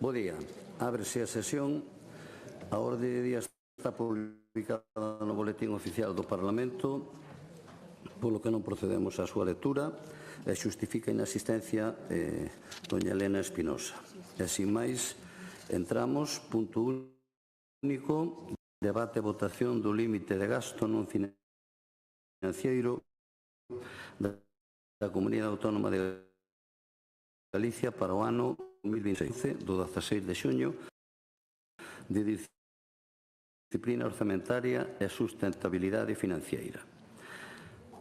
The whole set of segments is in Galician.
Bo día. Ábrese a sesión. A orde de día está publicada no Boletín Oficial do Parlamento, polo que non procedemos á súa lectura, e xustifica a inasistencia doña Elena Espinosa. E, sin máis, entramos, punto único, debate e votación do límite de gasto non financiero da Comunidade Autónoma de Galicia para o ano 2026, do 16 de xuño, de disciplina orzamentaria e sustentabilidade financiera.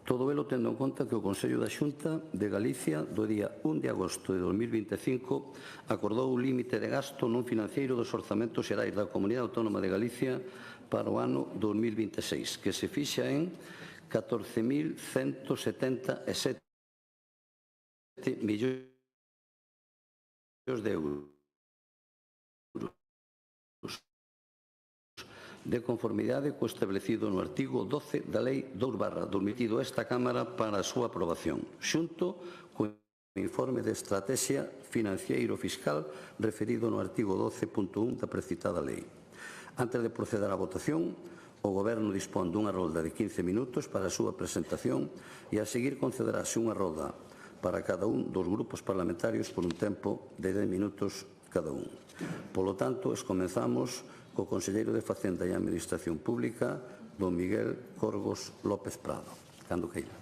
Todo elo tendo en conta que o Consello da Xunta de Galicia do día 1 de agosto de 2025 acordou o límite de gasto non financiero dos orzamentos xerais da Comunidade Autónoma de Galicia para o ano 2026, que se fixa en 14.177 millóns de euros, de conformidade co establecido no artigo 12 da Lei 2/2022 esta Cámara para a súa aprobación, xunto co informe de estrategia financiero-fiscal referido no artigo 12.1 da precitada lei. Antes de proceder á votación, o Goberno dispón dunha rolda de 15 minutos para a súa presentación e a seguir concederase unha rolda para cada un dos grupos parlamentarios por un tempo de 10 minutos cada un. Polo tanto, comenzamos co Conselleiro de Facenda e Administración Pública, don Miguel Corgos López Prado. Cando queira.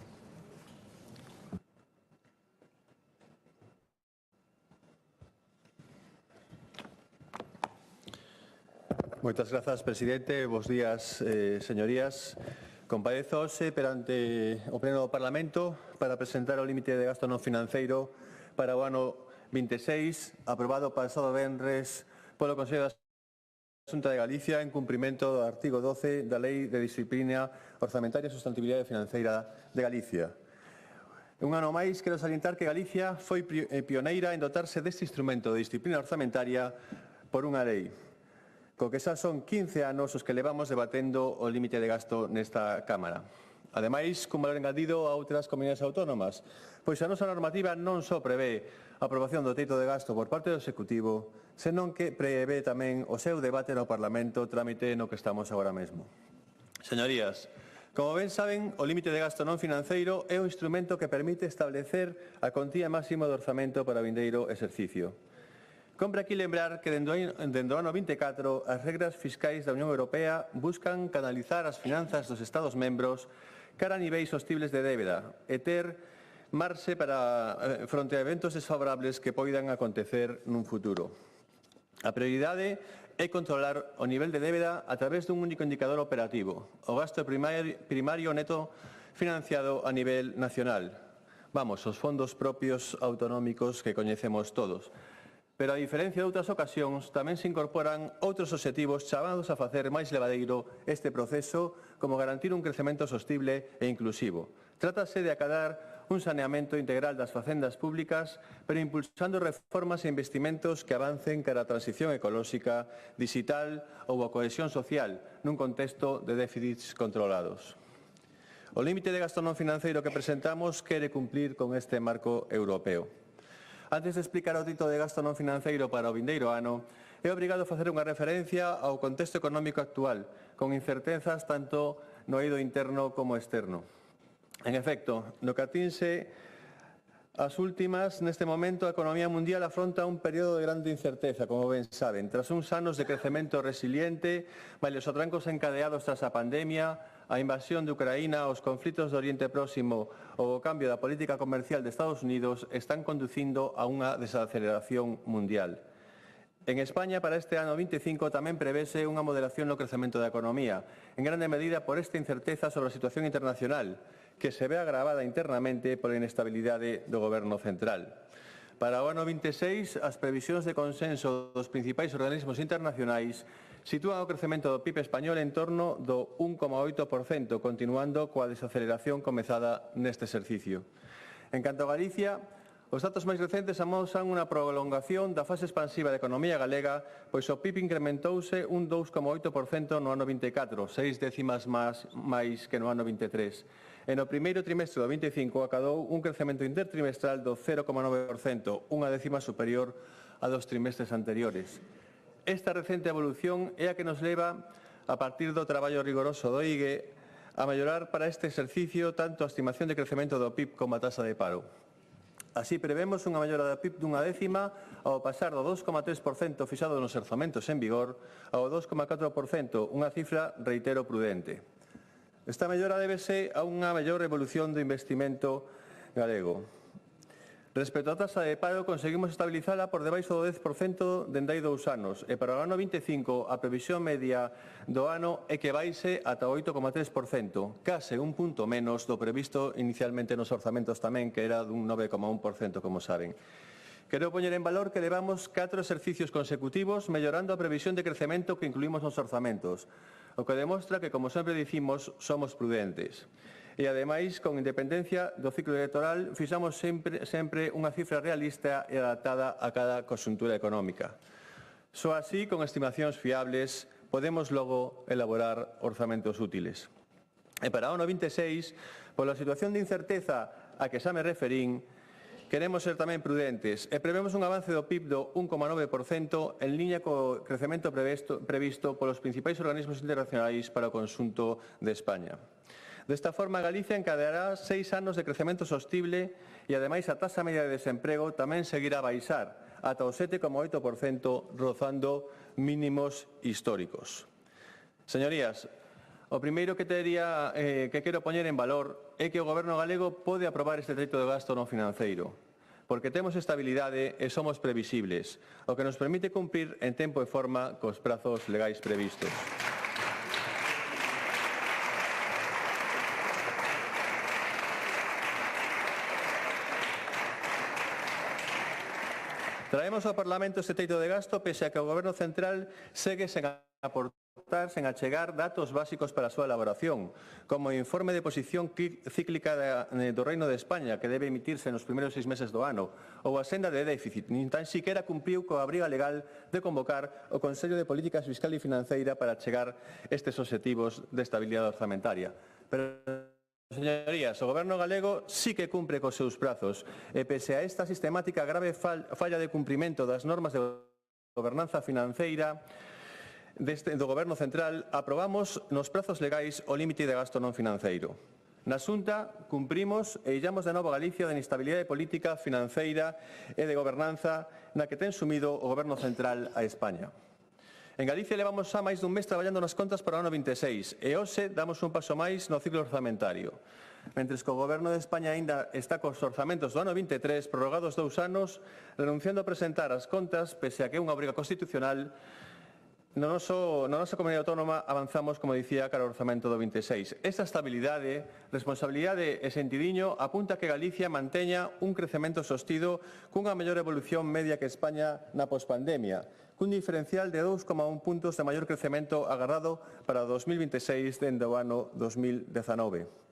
Moitas grazas, presidente. Bos días, señorías. Comparezo hoxe perante o Pleno do Parlamento para presentar o límite de gasto non financeiro para o ano 26, aprobado pasado venres polo Consello da Xunta de Galicia en cumprimento do artigo 12 da Lei de Disciplina Orzamentaria e Sustentabilidade Financeira de Galicia. Un ano máis, quero salientar que Galicia foi pioneira en dotarse deste instrumento de disciplina orzamentaria por unha lei, co que xa son 15 anos os que levamos debatendo o límite de gasto nesta Cámara. Ademais, cun valor engadido a outras comunidades autónomas, pois a nosa normativa non só prevé a aprobación do teito de gasto por parte do Executivo, senón que prevé tamén o seu debate no Parlamento, trámite no que estamos agora mesmo. Señorías, como ben saben, o límite de gasto non financeiro é un instrumento que permite establecer a contía máxima do orzamento para o vindeiro exercicio. Compre aquí lembrar que dende o ano 24 as regras fiscais da Unión Europea buscan canalizar as finanzas dos Estados membros cara a niveis sostibles de débeda e ter marxe para fronte a eventos desfavorables que poidan acontecer nun futuro. A prioridade é controlar o nivel de débeda a través dun único indicador operativo, o gasto primario neto financiado a nivel nacional. Vamos, os fondos propios autonómicos que coñecemos todos. Pero a diferencia de outras ocasións, tamén se incorporan outros obxectivos chamados a facer máis levadeiro este proceso, como garantir un crecemento sostible e inclusivo. Trátase de acadar un saneamento integral das facendas públicas, pero impulsando reformas e investimentos que avancen cara a transición ecolóxica, digital ou a cohesión social nun contexto de déficits controlados. O límite de gasto non financeiro que presentamos quere cumplir con este marco europeo. Antes de explicar o teito de gasto non financeiro para o vindeiro ano, é obrigado a facer unha referencia ao contexto económico actual, con incertezas tanto no eido interno como externo. En efecto, no que atinse as últimas, neste momento a economía mundial afronta un período de grande incerteza, como ben saben, tras uns anos de crecemento resiliente, malia os atrancos encadeados tras a pandemia, a invasión de Ucraína, os conflitos do Oriente Próximo ou o cambio da política comercial de Estados Unidos están conducindo a unha desaceleración mundial. En España, para este ano 25, tamén prevese unha moderación no crecemento da economía, en grande medida por esta incerteza sobre a situación internacional, que se ve agravada internamente pola inestabilidade do Goberno central. Para o ano 26, as previsións de consenso dos principais organismos internacionais sitúan o crecemento do PIB español en torno do 1,8%, continuando coa desaceleración comezada neste exercicio. En canto a Galicia, os datos máis recentes amosan unha prolongación da fase expansiva da economía galega, pois o PIB incrementouse un 2,8% no ano 24, 6 décimas máis que no ano 23. E no primeiro trimestre do 25 acadou un crecemento intertrimestral do 0,9%, unha décima superior a dos trimestres anteriores. Esta recente evolución é a que nos leva, a partir do traballo rigoroso do IGE, a mellorar para este exercicio tanto a estimación de crecemento do PIB como a taxa de paro. Así prevemos unha mellora da PIB dunha décima ao pasar do 2,3% fixado nos orzamentos en vigor ao 2,4%, unha cifra, reitero, prudente. Esta mellora débese a unha mellor evolución do investimento galego. Respecto á taxa de paro, conseguimos estabilizala por debaixo do 10% dende hai 2 anos e para o ano 25 a previsión media do ano é que baixe ata o 8,3%, case un punto menos do previsto inicialmente nos orzamentos tamén, que era dun 9,1%, como saben. Quero poñer en valor que levamos 4 exercicios consecutivos mellorando a previsión de crecemento que incluímos nos orzamentos, o que demostra que, como sempre dicimos, somos prudentes. E, ademais, con independencia do ciclo electoral, fixamos sempre unha cifra realista e adaptada a cada conxuntura económica. Só así, con estimacións fiables, podemos logo elaborar orzamentos útiles. E para o ano 26, pola situación de incerteza a que xa me referín, queremos ser tamén prudentes e prevemos un avance do PIB do 1,9% en liña co crecemento previsto polos principais organismos internacionais para o conxunto de España. Desta forma, Galicia encadeará 6 anos de crecemento sostible e, ademais, a taxa media de desemprego tamén seguirá a baixar ata o 7,8%, rozando mínimos históricos. Señorías, o primeiro que quero poñer en valor é que o Goberno galego pode aprobar este teito de gasto non financeiro, porque temos estabilidade e somos previsibles, o que nos permite cumprir en tempo e forma cos prazos legais previstos. Traemos ao Parlamento este teito de gasto pese a que o Goberno central segue sen aportar, sen achegar datos básicos para a súa elaboración, como o informe de posición cíclica do Reino de España, que debe emitirse nos primeiros 6 meses do ano, ou a senda de déficit, nin tan siquera cumpriu coa obriga legal de convocar o Consello de Política Fiscal e Financeira para achegar estes obxectivos de estabilidade orzamentaria. Pero, señorías, o Goberno galego sí que cumpre cos seus prazos e, pese a esta sistemática grave falla de cumprimento das normas de gobernanza financeira do Goberno central, aprobamos nos prazos legais o límite de gasto non financeiro. Na Xunta cumprimos e illamos de novo a Galicia da inestabilidade política, financeira e de gobernanza na que ten sumido o Goberno central a España. En Galicia levamos xa máis dun mes traballando nas contas para o ano 26 e hoxe damos un paso máis no ciclo orzamentario. Mentres que o Goberno de España aínda está cos orzamentos do ano 23 prorrogados 2 anos, renunciando a presentar as contas, pese a que é unha obriga constitucional, na nosa comunidade autónoma avanzamos, como dicía, cara ao orzamento do 26. Esta estabilidade, responsabilidade e sentidiño apunta que Galicia manteña un crecemento sostido cunha mellor evolución media que España na pospandemia, cun diferencial de 2,1 puntos de maior crecemento agardado para o 2026 dende o ano 2019.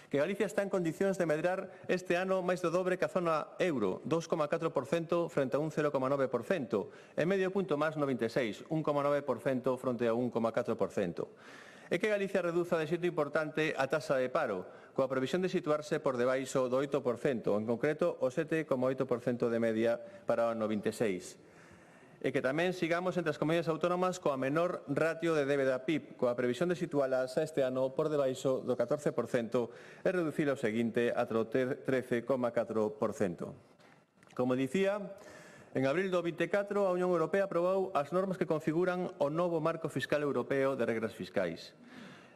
Que Galicia está en condicións de medrar este ano máis do dobre que a zona euro, 2,4% frente a un 0,9%, e medio punto máis no 26, 1,9% fronte a 1,4%. E que Galicia reduza de xeito importante a taxa de paro, coa previsión de situarse por debaixo do 8%, en concreto o 7,8% de media para o ano 26. E que tamén sigamos entre as comunidades autónomas coa menor ratio de débeda PIB, coa previsión de situalas a este ano por debaixo do 14% e reducir o seguinte ata o 13,4%. Como dicía, en abril do 24 a Unión Europea aprobou as normas que configuran o novo marco fiscal europeo de regras fiscais.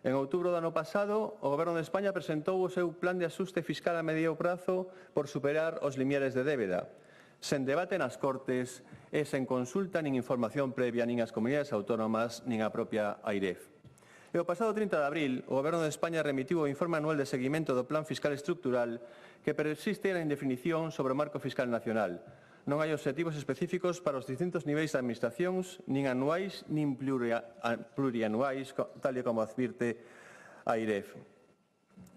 En outubro do ano pasado, o Goberno de España presentou o seu plan de axuste fiscal a medio prazo por superar os limiares de débeda, sen debate nas Cortes e sen consulta nin información previa nin ás comunidades autónomas nin á propia AIREF. E o pasado 30 de abril, o Goberno de España remitiu o informe anual de seguimento do Plan Fiscal Estructural que persiste na indefinición sobre o marco fiscal nacional. Non hai obxectivos específicos para os distintos niveis de administracións, nin anuais, nin plurianuais, tal e como advirte a AIREF.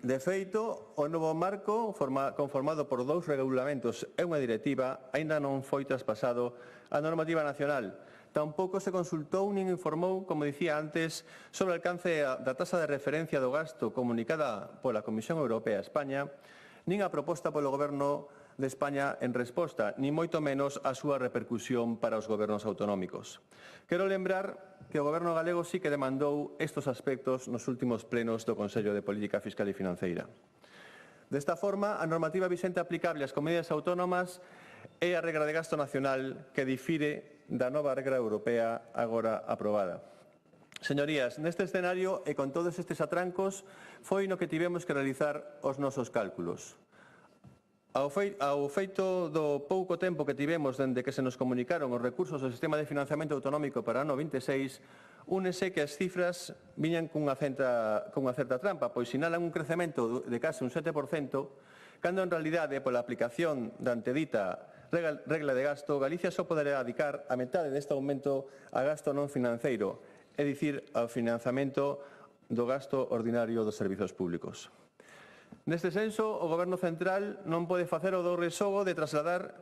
De feito, o novo marco, conformado por 2 regulamentos e unha directiva, aínda non foi traspasado á normativa nacional. Tampouco se consultou nin informou, como dicía antes, sobre o alcance da taxa de referencia do gasto comunicada pola Comisión Europea a España, nin a proposta polo Goberno de España en resposta, ni moito menos a súa repercusión para os gobernos autonómicos. Quero lembrar que o Goberno galego sí que demandou estes aspectos nos últimos plenos do Consello de Política Fiscal e Financeira. Desta forma, a normativa vixente aplicable ás comunidades autónomas é a regra de gasto nacional que difire da nova regra europea agora aprobada. Señorías, neste escenario e con todos estes atrancos foi no que tivemos que realizar os nosos cálculos. Ao feito do pouco tempo que tivemos dende que se nos comunicaron os recursos do Sistema de Financiamento Autonómico para o ano 26, únese que as cifras viñan cunha certa trampa, pois sinalan un crecemento de case un 7%, cando en realidade, pola aplicación da antedita regla de gasto, Galicia só poderá dedicar a metade deste aumento a gasto non financeiro, é dicir, ao financiamento do gasto ordinario dos servizos públicos. Neste senso, o Goberno central non pode facer o dobre xogo de trasladar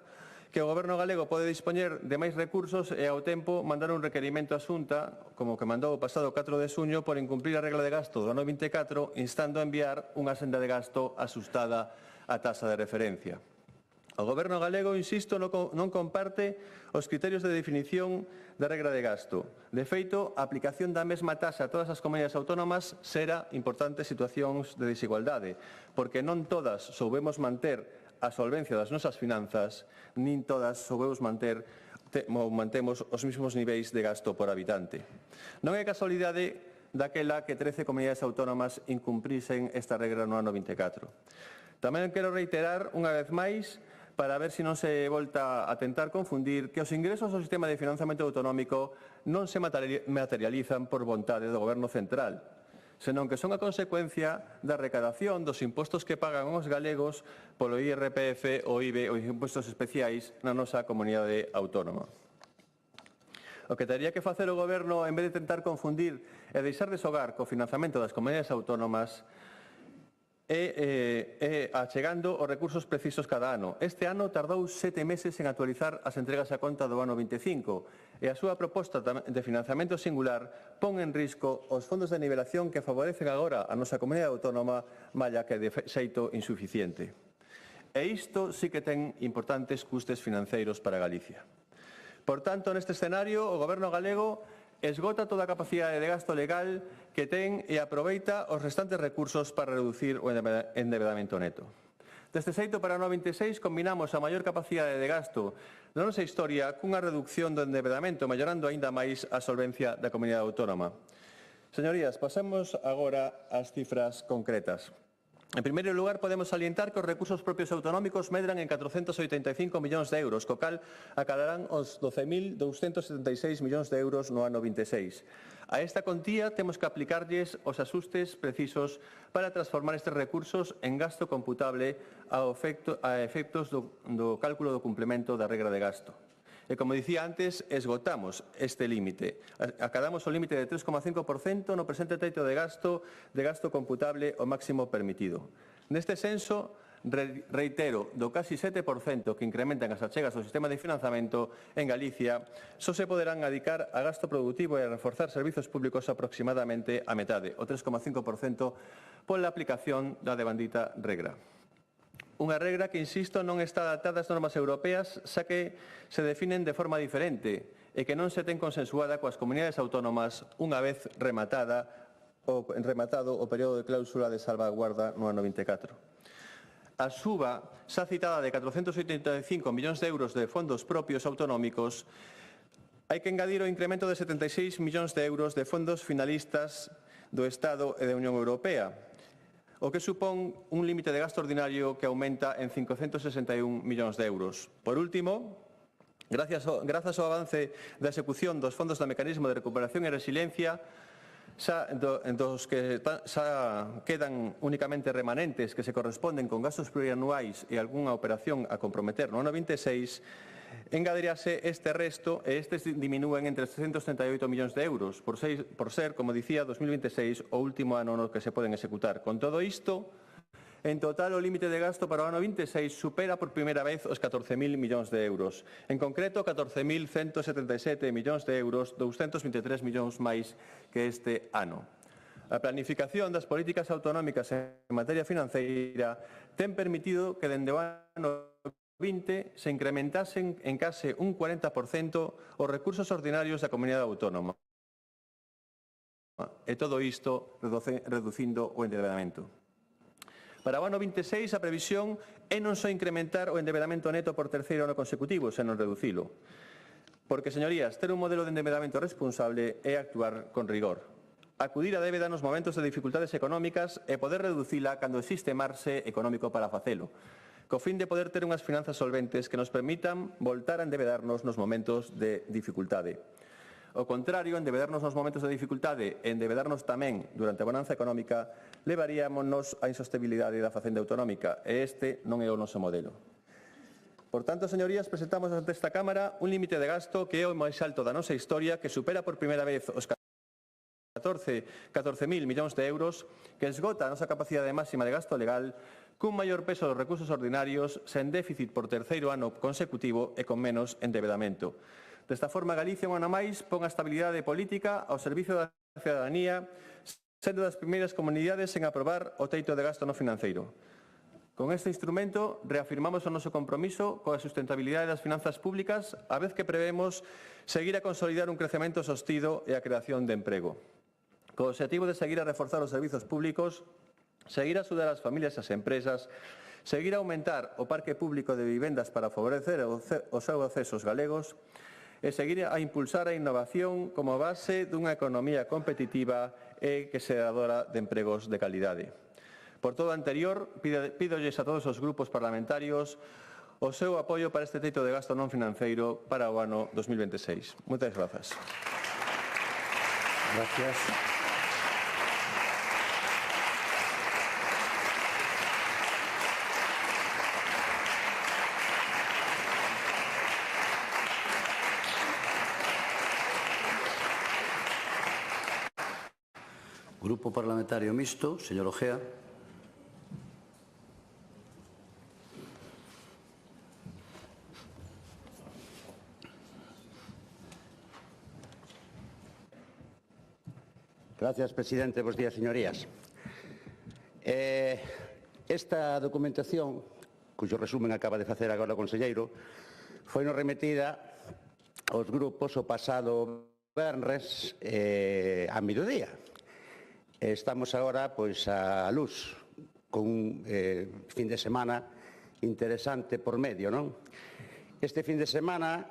que o Goberno galego pode dispoñer de máis recursos e ao tempo mandar un requerimento á Xunta, como que mandou o pasado 4 de xuño, por incumprir a regla de gasto do ano 24, instando a enviar unha senda de gasto asustada á tasa de referencia. O Goberno galego, insisto, non comparte os criterios de definición da regra de gasto. De feito, a aplicación da mesma taxa a todas as comunidades autónomas xera importantes situacións de desigualdade, porque non todas soubemos manter a solvencia das nosas finanzas, nin todas soubemos mantemos os mesmos niveis de gasto por habitante. Non é casualidade daquela que 13 comunidades autónomas incumprisen esta regra no ano 24. Tamén quero reiterar unha vez máis, para ver se non se volta a tentar confundir, que os ingresos do sistema de financiamento autonómico non se materializan por vontade do Goberno central, senón que son a consecuencia da recadación dos impostos que pagan os galegos polo IRPF, o IBE ou impostos especiais na nosa comunidade autónoma. O que tería que facer o Goberno, en vez de tentar confundir e deixar de xogar co financiamento das comunidades autónomas, achegando os recursos precisos cada ano. Este ano tardou 7 meses en actualizar as entregas a conta do ano 25 e a súa proposta de financiamento singular pon en risco os fondos de nivelación que favorecen agora a nosa comunidade autónoma, malla que de xeito insuficiente. E isto sí que ten importantes custes financeiros para Galicia. Por tanto, neste escenario, o Goberno galego esgota toda a capacidade de gasto legal que ten e aproveita os restantes recursos para reducir o endebedamento neto. Deste xeito, para o ano 26, combinamos a maior capacidade de gasto da nosa historia cunha reducción do endebedamento, mellorando aínda máis a solvencia da comunidade autónoma. Señorías, pasemos agora ás cifras concretas. En primeiro lugar, podemos salientar que os recursos propios autonómicos medran en 485 millóns de euros, co cal acadarán os 12.276 millóns de euros no ano 26. A esta contía temos que aplicarlles os axustes precisos para transformar estes recursos en gasto computable a efectos do cálculo do cumplemento da regra de gasto. E, como dicía antes, esgotamos este límite. Acadamos o límite de 3,5% no presente teito de gasto computable o máximo permitido. Neste senso, reitero, do casi 7% que incrementan as achegas do sistema de financiamento en Galicia, só se poderán adicar a gasto productivo e a reforzar servizos públicos aproximadamente a metade, o 3,5% pola aplicación da devandita regra. Unha regra que, insisto, non está adaptada ás normas europeas, xa que se definen de forma diferente e que non se ten consensuada coas comunidades autónomas unha vez rematado o período de cláusula de salvaguarda no ano 24. A suba xa citada de 485 millóns de euros de fondos propios autonómicos, hai que engadir o incremento de 76 millóns de euros de fondos finalistas do Estado e da Unión Europea, o que supón un límite de gasto ordinario que aumenta en 561 millóns de euros. Por último, grazas ao avance da execución dos fondos do Mecanismo de Recuperación e Resiliencia, dos que xa quedan únicamente remanentes que se corresponden con gastos plurianuais e algunha operación a comprometer no ano 26, engadirase este resto e estes diminúen entre 338 millóns de euros, por ser, como dicía, 2026 o último ano no que se poden executar. Con todo isto, en total o límite de gasto para o ano 26 supera por primeira vez os 14.000 millóns de euros. En concreto, 14.177 millóns de euros, 223 millóns máis que este ano. A planificación das políticas autonómicas en materia financeira ten permitido que dende o ano 20 se incrementasen en case un 40% os recursos ordinarios da comunidade autónoma. E todo isto reducindo o endeudamento. Para o ano 26 a previsión é non só incrementar o endeudamento neto por terceiro ano consecutivo, senón reducilo. Porque, señorías, ter un modelo de endeudamento responsable é actuar con rigor. Acudir a débeda nos momentos de dificultades económicas e poder reducila cando existe marxe económico para facelo, co fin de poder ter unhas finanzas solventes que nos permitan voltar a endebedarnos nos momentos de dificultade. Ao contrario, endebedarnos nos momentos de dificultade e endebedarnos tamén durante a bonanza económica levaríamonos á insostenibilidade da facenda autonómica e este non é o noso modelo. Por tanto, señorías, presentamos ante esta Cámara un límite de gasto que é o máis alto da nosa historia, que supera por primeira vez os 14.000 millóns de euros, que esgota a nosa capacidade máxima de gasto legal, cun maior peso dos recursos ordinarios, sen déficit por terceiro ano consecutivo e con menos endebedamento. Desta forma, Galicia, un ano máis, pon a estabilidade política ao servicio da cidadanía, sendo das primeiras comunidades en aprobar o teito de gasto no financeiro. Con este instrumento, reafirmamos o noso compromiso coa sustentabilidade das finanzas públicas, a vez que prevemos seguir a consolidar un crecemento sostido e a creación de emprego. Co obxectivo de seguir a reforzar os servizos públicos, seguir a axudar as familias e as empresas, seguir a aumentar o parque público de vivendas para favorecer o seu acceso aos galegos, e seguir a impulsar a innovación como base dunha economía competitiva e que xeradora de empregos de calidade. Por todo o anterior, pídolles a todos os grupos parlamentarios o seu apoio para este teito de gasto non financeiro para o ano 2026. Moitas grazas. Gracias. Grupo Parlamentario Mixto, señor Ojea. Gracias, presidente. Bos días, señorías. Esta documentación, cuyo resumen acaba de facer agora o conselleiro, foi nos remetida aos grupos o pasado venres a mediodía. Estamos agora pois a luz con un fin de semana interesante por medio, non? Este fin de semana,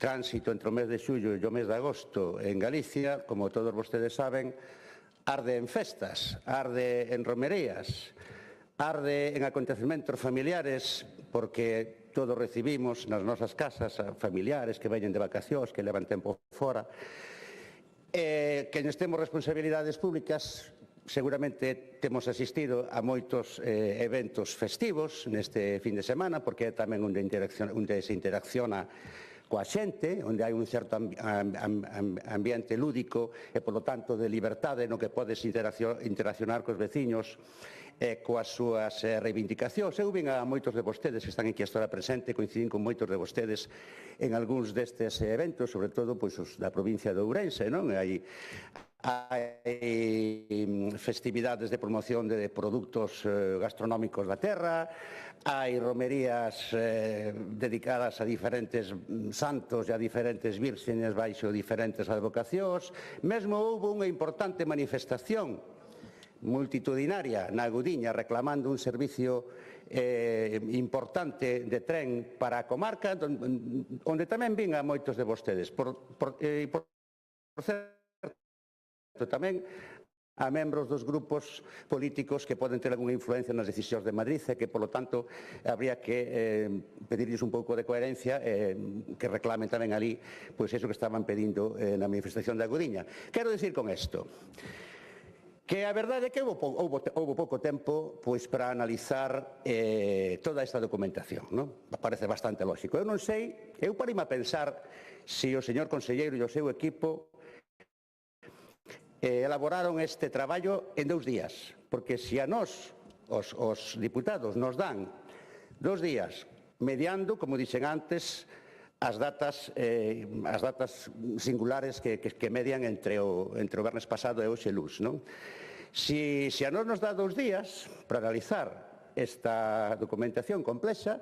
tránsito entre o mes de xullo e o mes de agosto en Galicia, como todos vostedes saben, arde en festas, arde en romerías, arde en acontecementos familiares, porque todos recibimos nas nosas casas a familiares que veñen de vacacións, que levan tempo fora. Que nos temos responsabilidades públicas, seguramente temos asistido a moitos eventos festivos neste fin de semana, porque é tamén onde se interacciona coa xente, onde hai un certo ambiente lúdico e, polo tanto, de liberdade no que podes interaccionar cos veciños e coas súas reivindicacións. Eu vin a moitos de vostedes que están aquí hasta presente, coincidín con moitos de vostedes en algúns destes eventos, sobre todo pois os da provincia de Ourense, non? Hai festividades de promoción de produtos gastronómicos da terra, hai romerías dedicadas a diferentes santos e a diferentes vírgenes baixo diferentes advocacións. Mesmo houve unha importante manifestación multitudinaria na Gudiña reclamando un servicio importante de tren para a comarca, onde tamén vin a moitos de vostedes. Por certo, tamén a membros dos grupos políticos que poden ter algunha influencia nas decisións de Madrid e que, polo tanto, habría que pedirlles un pouco de coherencia que reclamen tamén ali pois iso que estaban pedindo na manifestación da Gudiña. Quero dicir con isto que a verdade é que houve pouco tempo pois para analizar toda esta documentación, non? Parece bastante lógico. Eu non sei, eu parime a pensar se o señor conselleiro e o seu equipo elaboraron este traballo en 2 días, porque se a nós, os diputados, nos dan 2 días mediando, como dixen antes, as datas singulares que median entre o vernes pasado e hoxe luz, non? Se a nós nos dá 2 días para analizar esta documentación complexa,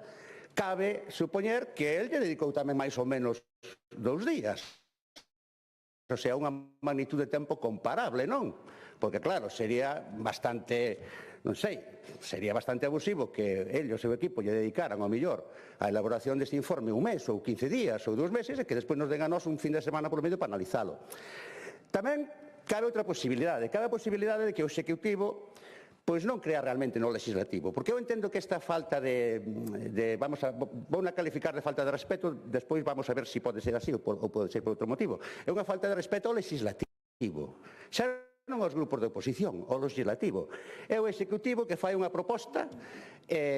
cabe supoñer que el lle dedicou tamén máis ou menos 2 días. O sea, unha magnitud de tempo comparable, non? Porque, claro, sería bastante, non sei, sería bastante abusivo que el e o seu equipo lle dedicaran, ao mellor, a elaboración deste informe un mes, ou 15 días, ou 2 meses, e que despois nos den a nós un fin de semana polo medio para analizalo. Tamén cabe outra posibilidade. Cabe a posibilidade de que o Executivo pois non crea realmente no legislativo, porque eu entendo que esta falta vou a calificar de falta de respeto, despois vamos a ver se pode ser así ou pode ser por outro motivo. É unha falta de respeto ao legislativo. Xa non aos grupos de oposición, ao legislativo. É o Executivo que fai unha proposta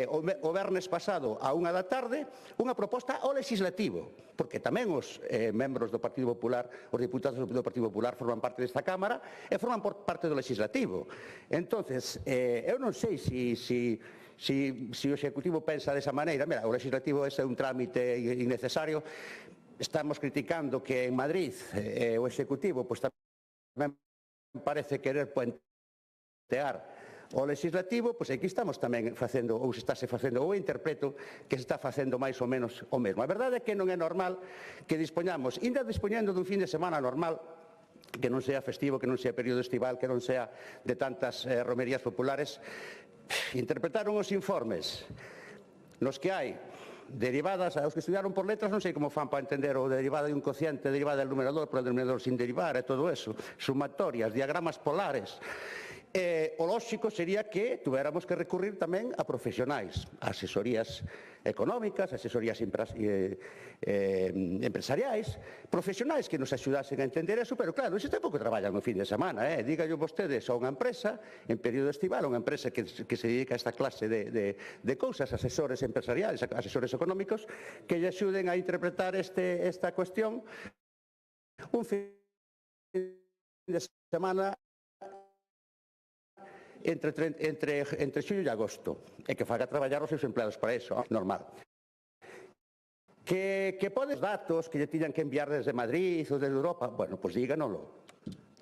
o vernes pasado a 1 da tarde, unha proposta ao legislativo, porque tamén os membros do Partido Popular, os diputados do Partido Popular forman parte desta Cámara e forman parte do legislativo. Entonces, eu non sei se o Executivo pensa desa maneira. Mira, o legislativo é un trámite innecesario. Estamos criticando que en Madrid o Executivo pois tamén parece querer puentear o legislativo, pois aquí estamos tamén facendo, ou se estáse facendo, ou interpreto que se está facendo máis ou menos o mesmo. A verdade é que non é normal que dispoñamos, ainda dispoñendo dun fin de semana normal, que non sea festivo, que non sea período estival, que non sea de tantas romerías populares, interpretaron os informes nos que hai derivadas, aos que estudiaron por letras non sei como fan para entender o derivada de un cociente, derivada del numerador por el denominador sin derivar e todo eso, sumatorias, diagramas polares. O lóxico sería que tuéramos que recurrir tamén a profesionais, a asesorías económicas, asesorías empresariais, profesionais que nos axudasen a entender eso, pero claro, ese tampouco traballan no fin de semana, dígallo vostedes a unha empresa en período estival, unha empresa que se dedica a esta clase de cousas, asesores empresariais, asesores económicos, que lle axuden a interpretar esta cuestión un fin de semana entre xullo e agosto, e que faga traballar os seus empleados para iso, normal. Que podes datos que lle tiñan que enviar desde Madrid ou desde Europa, bueno, pois díganolo.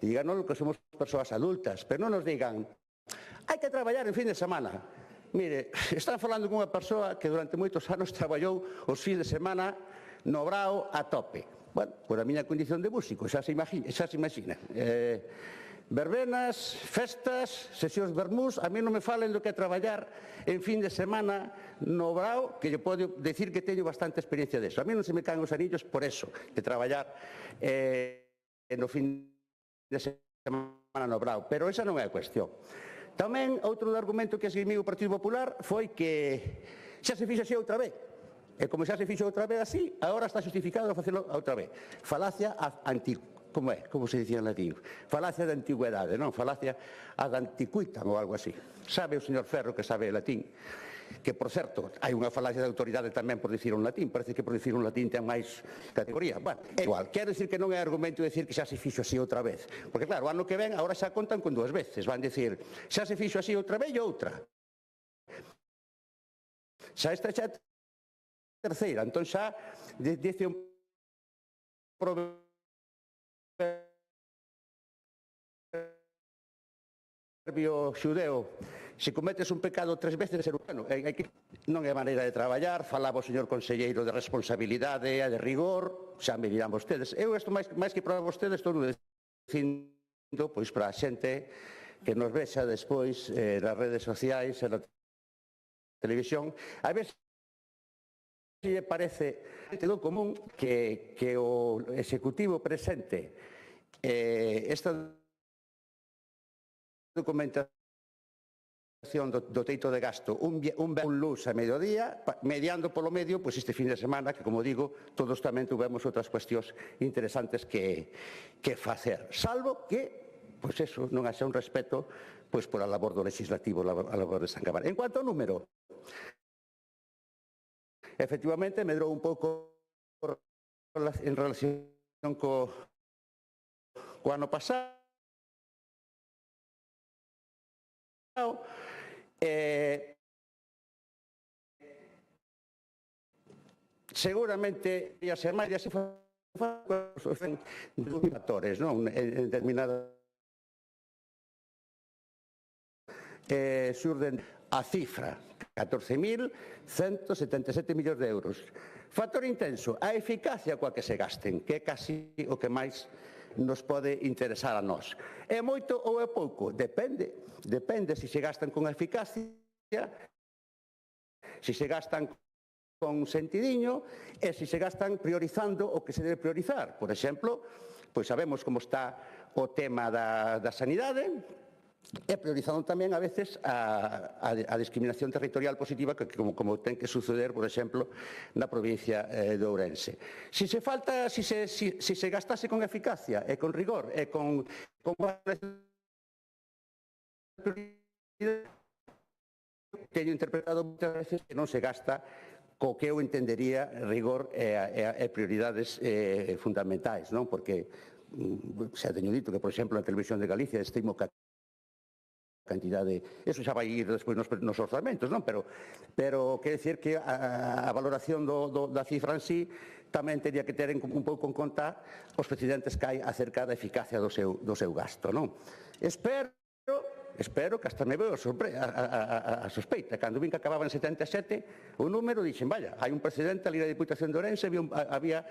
Díganolo que somos persoas adultas, pero non nos digan hai que traballar en fin de semana. Mire, están falando con unha persoa que durante moitos anos traballou os fins de semana no Brao a tope. Bueno, por a miña condición de músico, xa se imagina. Verbenas, festas, sesións vermús, a mí non me falen do que é traballar en fin de semana no Brao, que lle podo decir que teño bastante experiencia deso. A mí non se me caen os anillos por eso, de traballar no fin de semana no Brao, pero esa non é a cuestión. Tamén, outro argumento que esgrimiu o Partido Popular foi que xa se fixo así outra vez. E como xa se fixo outra vez así, agora está justificado facelo outra vez. Falacia antigua. Como se dicía en latín? Falacia de antigüedade, non? Falacia ad antiquitam ou algo así. Sabe o señor Ferro que sabe latín, que, por certo, hai unha falacia de autoridade tamén por dicir un latín, parece que por dicir un latín ten máis categoría. Bueno, é igual, quero dicir que non é argumento decir que xa se fixo así outra vez, porque claro, o ano que ven, agora xa contan con 2 veces, van dicir, xa se fixo así outra vez e outra. Xa esta xa terceira, entón xa dice un proverbio xudeo, se cometes un pecado 3 veces, bueno, non é maneira de traballar. Falaba o señor conselleiro de responsabilidade e de rigor, xa me dirán vostedes. Eu isto máis que para vostedes estou dicindo pois para a xente que nos vexa despois nas redes sociais e na televisión, a ver se lle parece do común que o Executivo presente esta documentación do teito de gasto un luz a mediodía, mediando polo medio pois este fin de semana, que, como digo, todos tamén tuvemos outras cuestións interesantes que facer, salvo que pois eso, non haxa un respeto pois por a labor do legislativo, a labor de San Cámara. En cuanto ao número, efectivamente, medrou un pouco en relación co ano pasado. Seguramente ia ser máis, e así foi factores, non? En determinada xurden a cifra, 14.177 millóns de euros. Factor intenso, a eficacia coa que se gasten, que é casi o que máis nos pode interesar a nós. É moito ou é pouco? Depende se se gastan con eficacia, se se gastan con sentidiño e se se gastan priorizando o que se debe priorizar. Por exemplo, pois sabemos como está o tema da sanidade e priorizando tamén a veces a discriminación territorial positiva que como ten que suceder, por exemplo, na provincia de Ourense. Se se gastase con eficacia e con rigor e con teño interpretado moitas veces que non se gasta co que eu entendería rigor e prioridades fundamentais, non? Porque xa teño dito que, por exemplo, na Televisión de Galicia estimo que a cantidade, eso xa vai ir despois nos orzamentos, non? Pero quer decir que a valoración da cifra en sí tamén teria que ter un pouco en conta os precedentes que hai acerca da eficacia do seu gasto, non? Espero que hasta me veo a sospeita. Cando vin que acababa en 77, o número, dixen, vaya, hai un precedente ali na Diputación de Ourense, había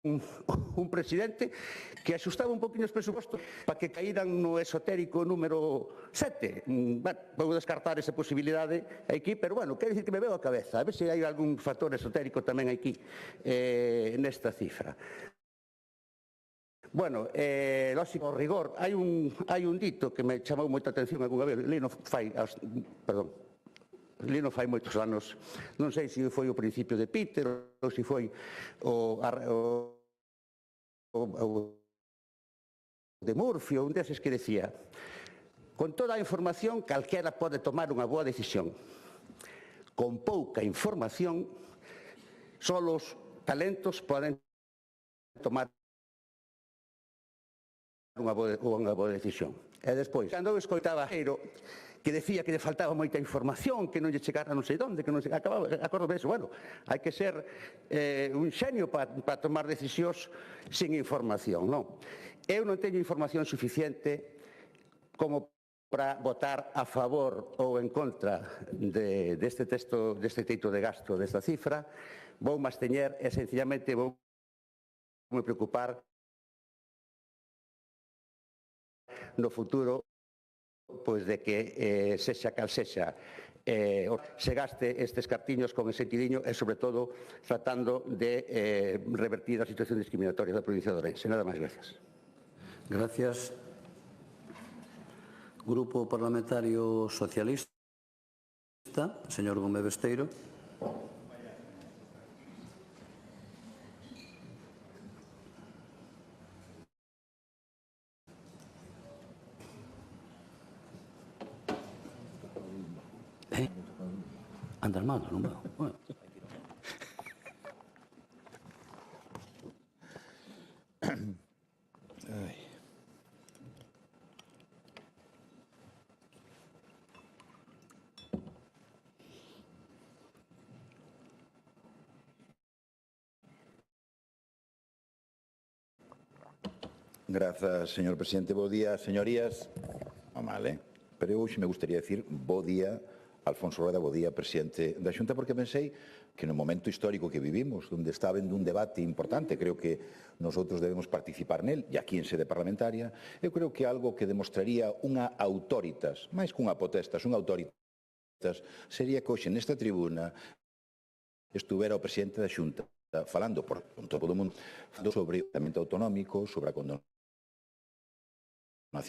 un presidente que axustaba un poquinho os presupostos para que caíran no esotérico número 7. Vou descartar esa posibilidade aquí, pero bueno, quero dicir que me veo a cabeza, a ver se hai algún factor esotérico tamén aquí nesta cifra. Bueno, lógico, rigor, hai un dito que me chamou moita atención algunha vez, Lino fai moitos anos, non sei se foi o principio de Peter ou se foi o de Murphy ou un deses que decía: con toda a información calquera pode tomar unha boa decisión, con pouca información só os talentos poden tomar unha boa decisión. E despois, cando eu escoitaba a Eiro que decía que lle faltaba moita información, que non lle chegara non sei onde, que non se acababa, acordo de eso, bueno, hai que ser un xenio para tomar decisións sin información, non? Eu non teño información suficiente como para votar a favor ou en contra deste texto, deste teito de gasto, desta cifra. Vou máis teñer e sencillamente vou me preocupar no futuro, pois de que sexa cal sexa se gaste estes cartiños con ese sentidiño e, sobre todo, tratando de revertir a situación discriminatoria da provincia de Ourense. Nada máis, gracias. Gracias. Grupo Parlamentario Socialista, señor Gómez Besteiro. Anda armado, non va? Bueno. Grazas, señor presidente. Bo día, señorías. Mal, pero hoxe me gustaría decir bo día, Alfonso Rueda, bo día, presidente da Xunta, porque pensei que no momento histórico que vivimos, onde está habendo un debate importante, creo que nosotros debemos participar nel, e aquí en sede parlamentaria, eu creo que algo que demostraría unha autoritas, máis que unha potestas, unha autoritas, sería que hoxe nesta tribuna estuvera o presidente da Xunta falando por todo o mundo sobre o ordenamento autonómico, sobre a condonación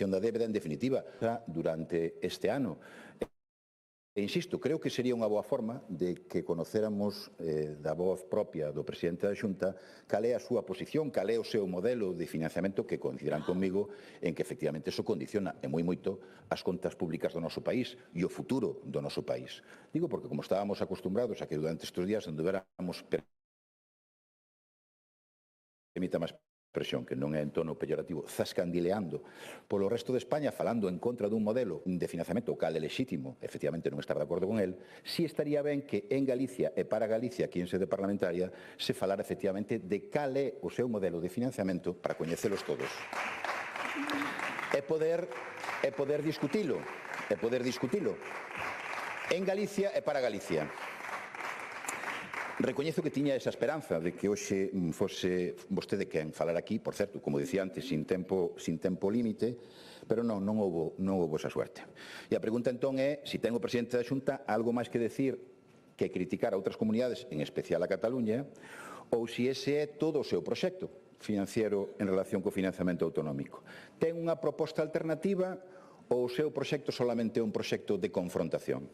da débeda, en definitiva, durante este ano. E insisto, creo que sería unha boa forma de que conocéramos da voz propia do presidente da Xunta cal é a súa posición, cal é o seu modelo de financiamento, que coincidirán comigo en que efectivamente eso condiciona e moi moito as contas públicas do noso país e o futuro do noso país. Digo porque como estábamos acostumbrados a que durante estes días anduveramos, permita máis expresión, que non é en tono peyorativo, zascandileando polo resto de España, falando en contra dun modelo de financiamento cal é lexítimo, efectivamente non estar de acordo con el, si estaría ben que en Galicia e para Galicia, aquí en sede parlamentaria, se falara efectivamente de cal é o seu modelo de financiamento para coñecelos todos. E poder discutilo. e poder discutilo en Galicia e para Galicia. Recoñezo que tiña esa esperanza de que hoxe fose vostede quen falar aquí, por certo, como dicía antes, sin tempo límite, pero non houbo esa suerte. E a pregunta entón é se ten o presidente da Xunta algo máis que decir que criticar a outras comunidades, en especial a Cataluña, ou se ese é todo o seu proxecto financiero en relación co financiamento autonómico. Ten unha proposta alternativa ou o seu proxecto solamente é un proxecto de confrontación?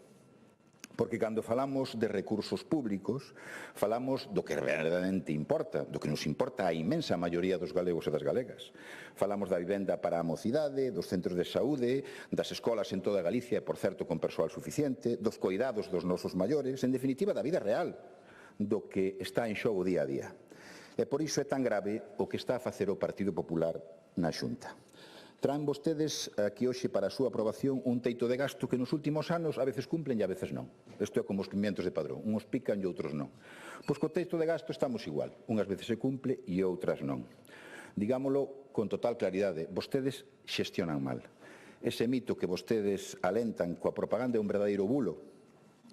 Porque cando falamos de recursos públicos, falamos do que verdadeiramente importa, do que nos importa a inmensa maioría dos galegos e das galegas. Falamos da vivenda para a mocidade, dos centros de saúde, das escolas en toda Galicia, e por certo con persoal suficiente, dos cuidados dos nosos maiores, en definitiva da vida real, do que está en xogo día a día. E por iso é tan grave o que está a facer o Partido Popular na Xunta. Traen vostedes aquí hoxe para a súa aprobación un teito de gasto que nos últimos anos a veces cumplen e a veces non. Isto é como os cumprimentos de padrón, uns pican e outros non. Pois co teito de gasto estamos igual, unhas veces se cumple e outras non. Digámolo con total claridade, vostedes xestionan mal. Ese mito que vostedes alentan coa propaganda é un verdadeiro bulo,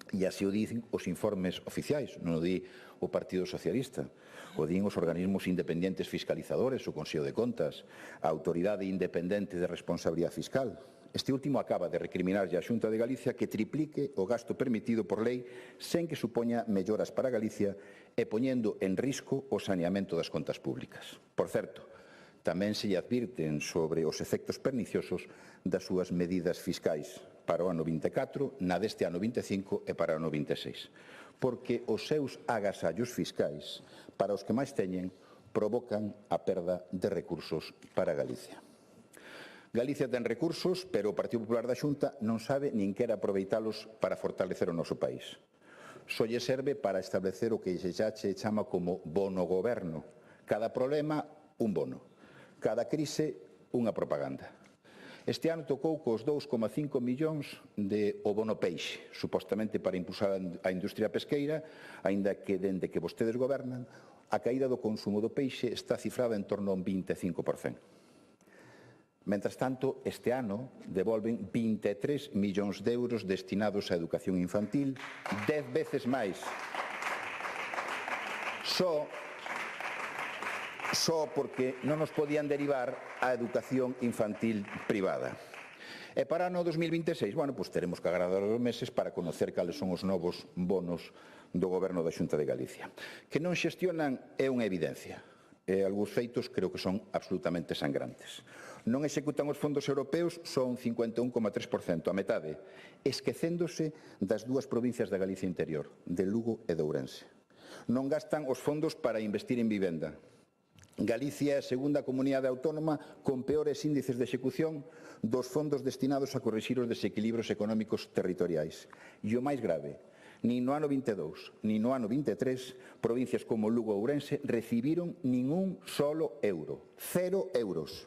e así o dicen os informes oficiais, non o di o Partido Socialista, o din os organismos independentes fiscalizadores, o Consello de Contas, a Autoridade Independente de Responsabilidade Fiscal. Este último acaba de recriminarlle á Xunta de Galicia que triplique o gasto permitido por lei sen que supoña melloras para Galicia e poñendo en risco o saneamento das contas públicas. Por certo, tamén se lle advirten sobre os efectos perniciosos das súas medidas fiscais para o ano 24, na deste ano 25 e para o ano 26. Porque os seus agasallos fiscais, para os que máis teñen, provocan a perda de recursos para Galicia. Galicia ten recursos, pero o Partido Popular da Xunta non sabe nin quere aproveitalos para fortalecer o noso país. Só lle serve para establecer o que xa se chama como bono goberno. Cada problema, un bono. Cada crise, unha propaganda. Este ano tocou cos 2,5 millóns de o bono peixe, supostamente para impulsar a industria pesqueira, aínda que dende que vostedes gobernan, a caída do consumo do peixe está cifrada en torno a un 25%. Mentras tanto, este ano devolven 23 millóns de euros destinados á educación infantil, 10 veces máis. Só porque non nos podían derivar a educación infantil privada. E para o ano 2026, pois teremos que agardar os meses para conocer cales son os novos bonos do Goberno da Xunta de Galicia. Que non xestionan é unha evidencia. E algúns feitos creo que son absolutamente sangrantes. Non executan os fondos europeos, son 51,3%, a metade, esquecéndose das dúas provincias da Galicia interior, de Lugo e de Ourense. Non gastan os fondos para investir en vivenda. Galicia é a segunda comunidade autónoma con peores índices de execución dos fondos destinados a corrixir os desequilibrios económicos territoriais. E o máis grave, nin no ano 22, nin no ano 23, provincias como Lugo e Ourense recibiron ningún solo euro. 0 euros.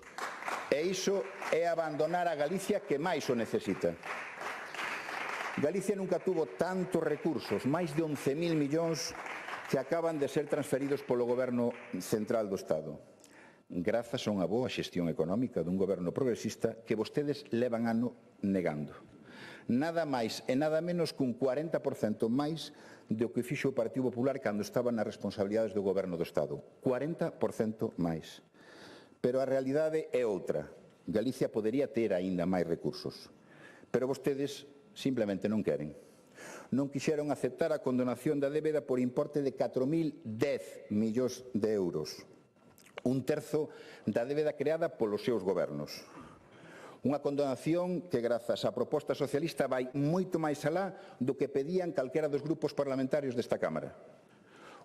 E iso é abandonar a Galicia que máis o necesita. Galicia nunca tuvo tantos recursos, máis de 11.000 millóns que acaban de ser transferidos polo Goberno Central do Estado, grazas a unha boa xestión económica dun goberno progresista que vostedes levan ano negando. Nada máis e nada menos cun 40% máis do que fixo o Partido Popular cando estaba nas responsabilidades do Goberno do Estado. 40% máis. Pero a realidade é outra. Galicia podería ter aínda máis recursos, pero vostedes simplemente non queren. Non quixeron aceptar a condonación da débeda por importe de 4.010 millóns de euros, un terzo da débeda creada polos seus gobernos. Unha condonación que, grazas á proposta socialista, vai moito máis alá do que pedían calquera dos grupos parlamentarios desta Cámara.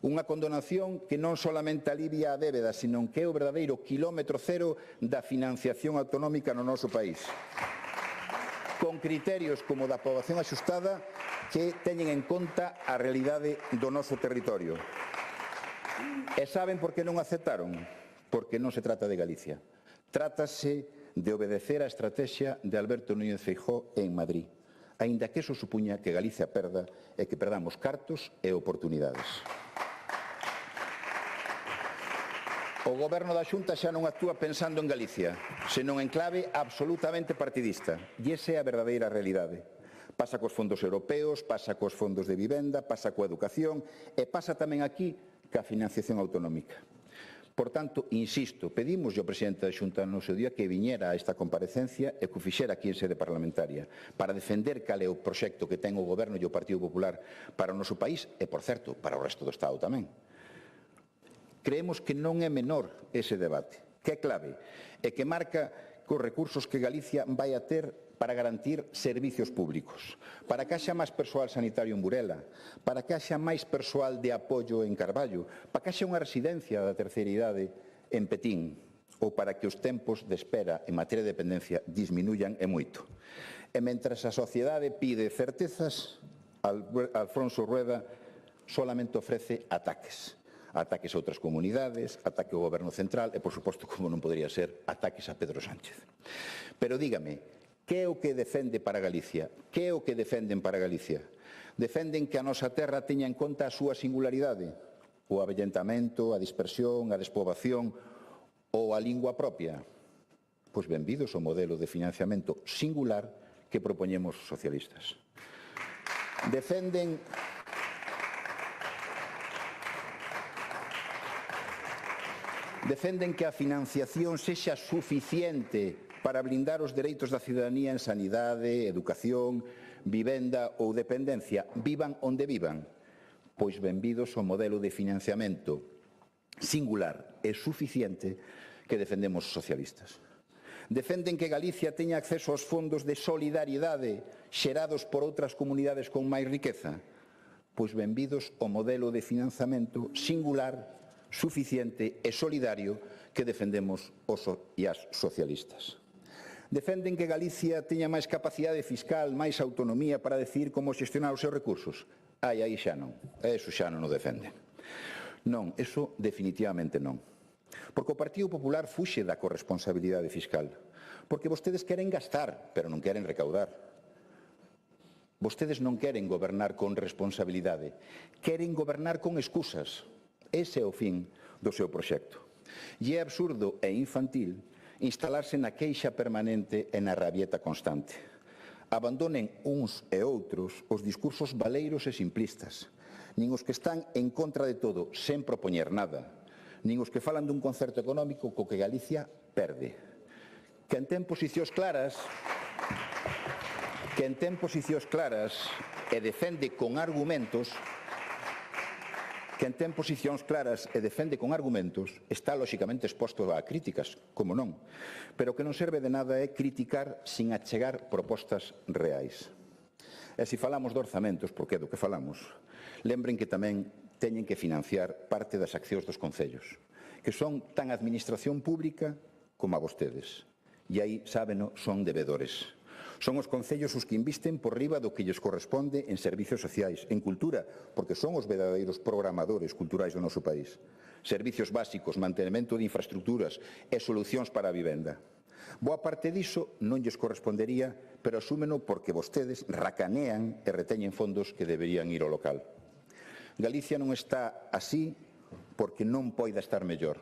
Unha condonación que non solamente alivia a débeda, sino que é o verdadeiro quilómetro cero da financiación autonómica no noso país, con criterios como da aprobación axustada que teñen en conta a realidade do noso territorio. E saben por que non aceptaron? Porque non se trata de Galicia. Trátase de obedecer a estrategia de Alberto Núñez Feijóo en Madrid, aínda que eso supuña que Galicia perda e que perdamos cartos e oportunidades. O Goberno da Xunta xa non actúa pensando en Galicia, senón en clave absolutamente partidista. E esa é a verdadeira realidade. Pasa cos fondos europeos, pasa cos fondos de vivenda, pasa coa educación e pasa tamén aquí ca financiación autonómica. Por tanto, insisto, pedimos ao presidente da Xunta no seu día que viñera a esta comparecencia e que o fixera aquí en sede parlamentaria para defender cal é o proxecto que ten o Goberno e o Partido Popular para o noso país e, por certo, para o resto do Estado tamén. Creemos que non é menor ese debate, que é clave e que marca cos recursos que Galicia vai a ter para garantir servicios públicos, para que haxa máis persoal sanitario en Burela, para que haxa máis persoal de apoio en Carballo, para que haxa unha residencia da terceira idade en Petín, ou para que os tempos de espera en materia de dependencia disminuyan e moito. E mentras a sociedade pide certezas, Alfonso Rueda solamente ofrece ataques. Ataques a outras comunidades, ataque ao Goberno Central e, por suposto, como non podría ser, ataques a Pedro Sánchez. Pero dígame, que é o que defende para Galicia? Que é o que defenden para Galicia? Defenden que a nosa terra teña en conta a súa singularidade, o avellentamento, a dispersión, a despoboación ou a lingua propia? Pois benvidos ao modelo de financiamento singular que propoñemos os socialistas. Defenden que a financiación sexa suficiente para blindar os dereitos da cidadanía en sanidade, educación, vivenda ou dependencia, vivan onde vivan. Pois benvidos ao modelo de financiamento singular e suficiente que defendemos os socialistas. Defenden que Galicia teña acceso aos fondos de solidariedade xerados por outras comunidades con máis riqueza. Pois benvidos ao modelo de financiamento singular, suficiente e solidario que defendemos os e as socialistas. Defenden que Galicia teña máis capacidade fiscal, máis autonomía para decidir como xestionar os seus recursos. Aí xa non. Eso xa non o defenden. Non, eso definitivamente non. Porque o Partido Popular fuxe da corresponsabilidade fiscal. Porque vostedes queren gastar, pero non queren recaudar. Vostedes non queren gobernar con responsabilidade. Queren gobernar con excusas. Ese é o fin do seu proxecto. E é absurdo e infantil instalarse na queixa permanente e na rabieta constante. Abandonen uns e outros os discursos baleiros e simplistas, nin os que están en contra de todo, sen propoñer nada, nin os que falan dun concerto económico co que Galicia perde. Quen ten posicións claras e defende con argumentos está lóxicamente exposto a críticas, como non, pero que non serve de nada é criticar sin achegar propostas reais. E se falamos de orzamentos, porque é do que falamos, lembren que tamén teñen que financiar parte das accións dos concellos, que son tan administración pública como a vostedes. E aí, sábeno, son debedores. Son os concellos os que invisten por riba do que lles corresponde en servicios sociais, en cultura, porque son os verdadeiros programadores culturais do noso país. Servicios básicos, mantenimento de infraestructuras e solucións para a vivenda. Boa parte diso non lles correspondería, pero asúmeno porque vostedes racanean e reteñen fondos que deberían ir ao local. Galicia non está así porque non poida estar mellor.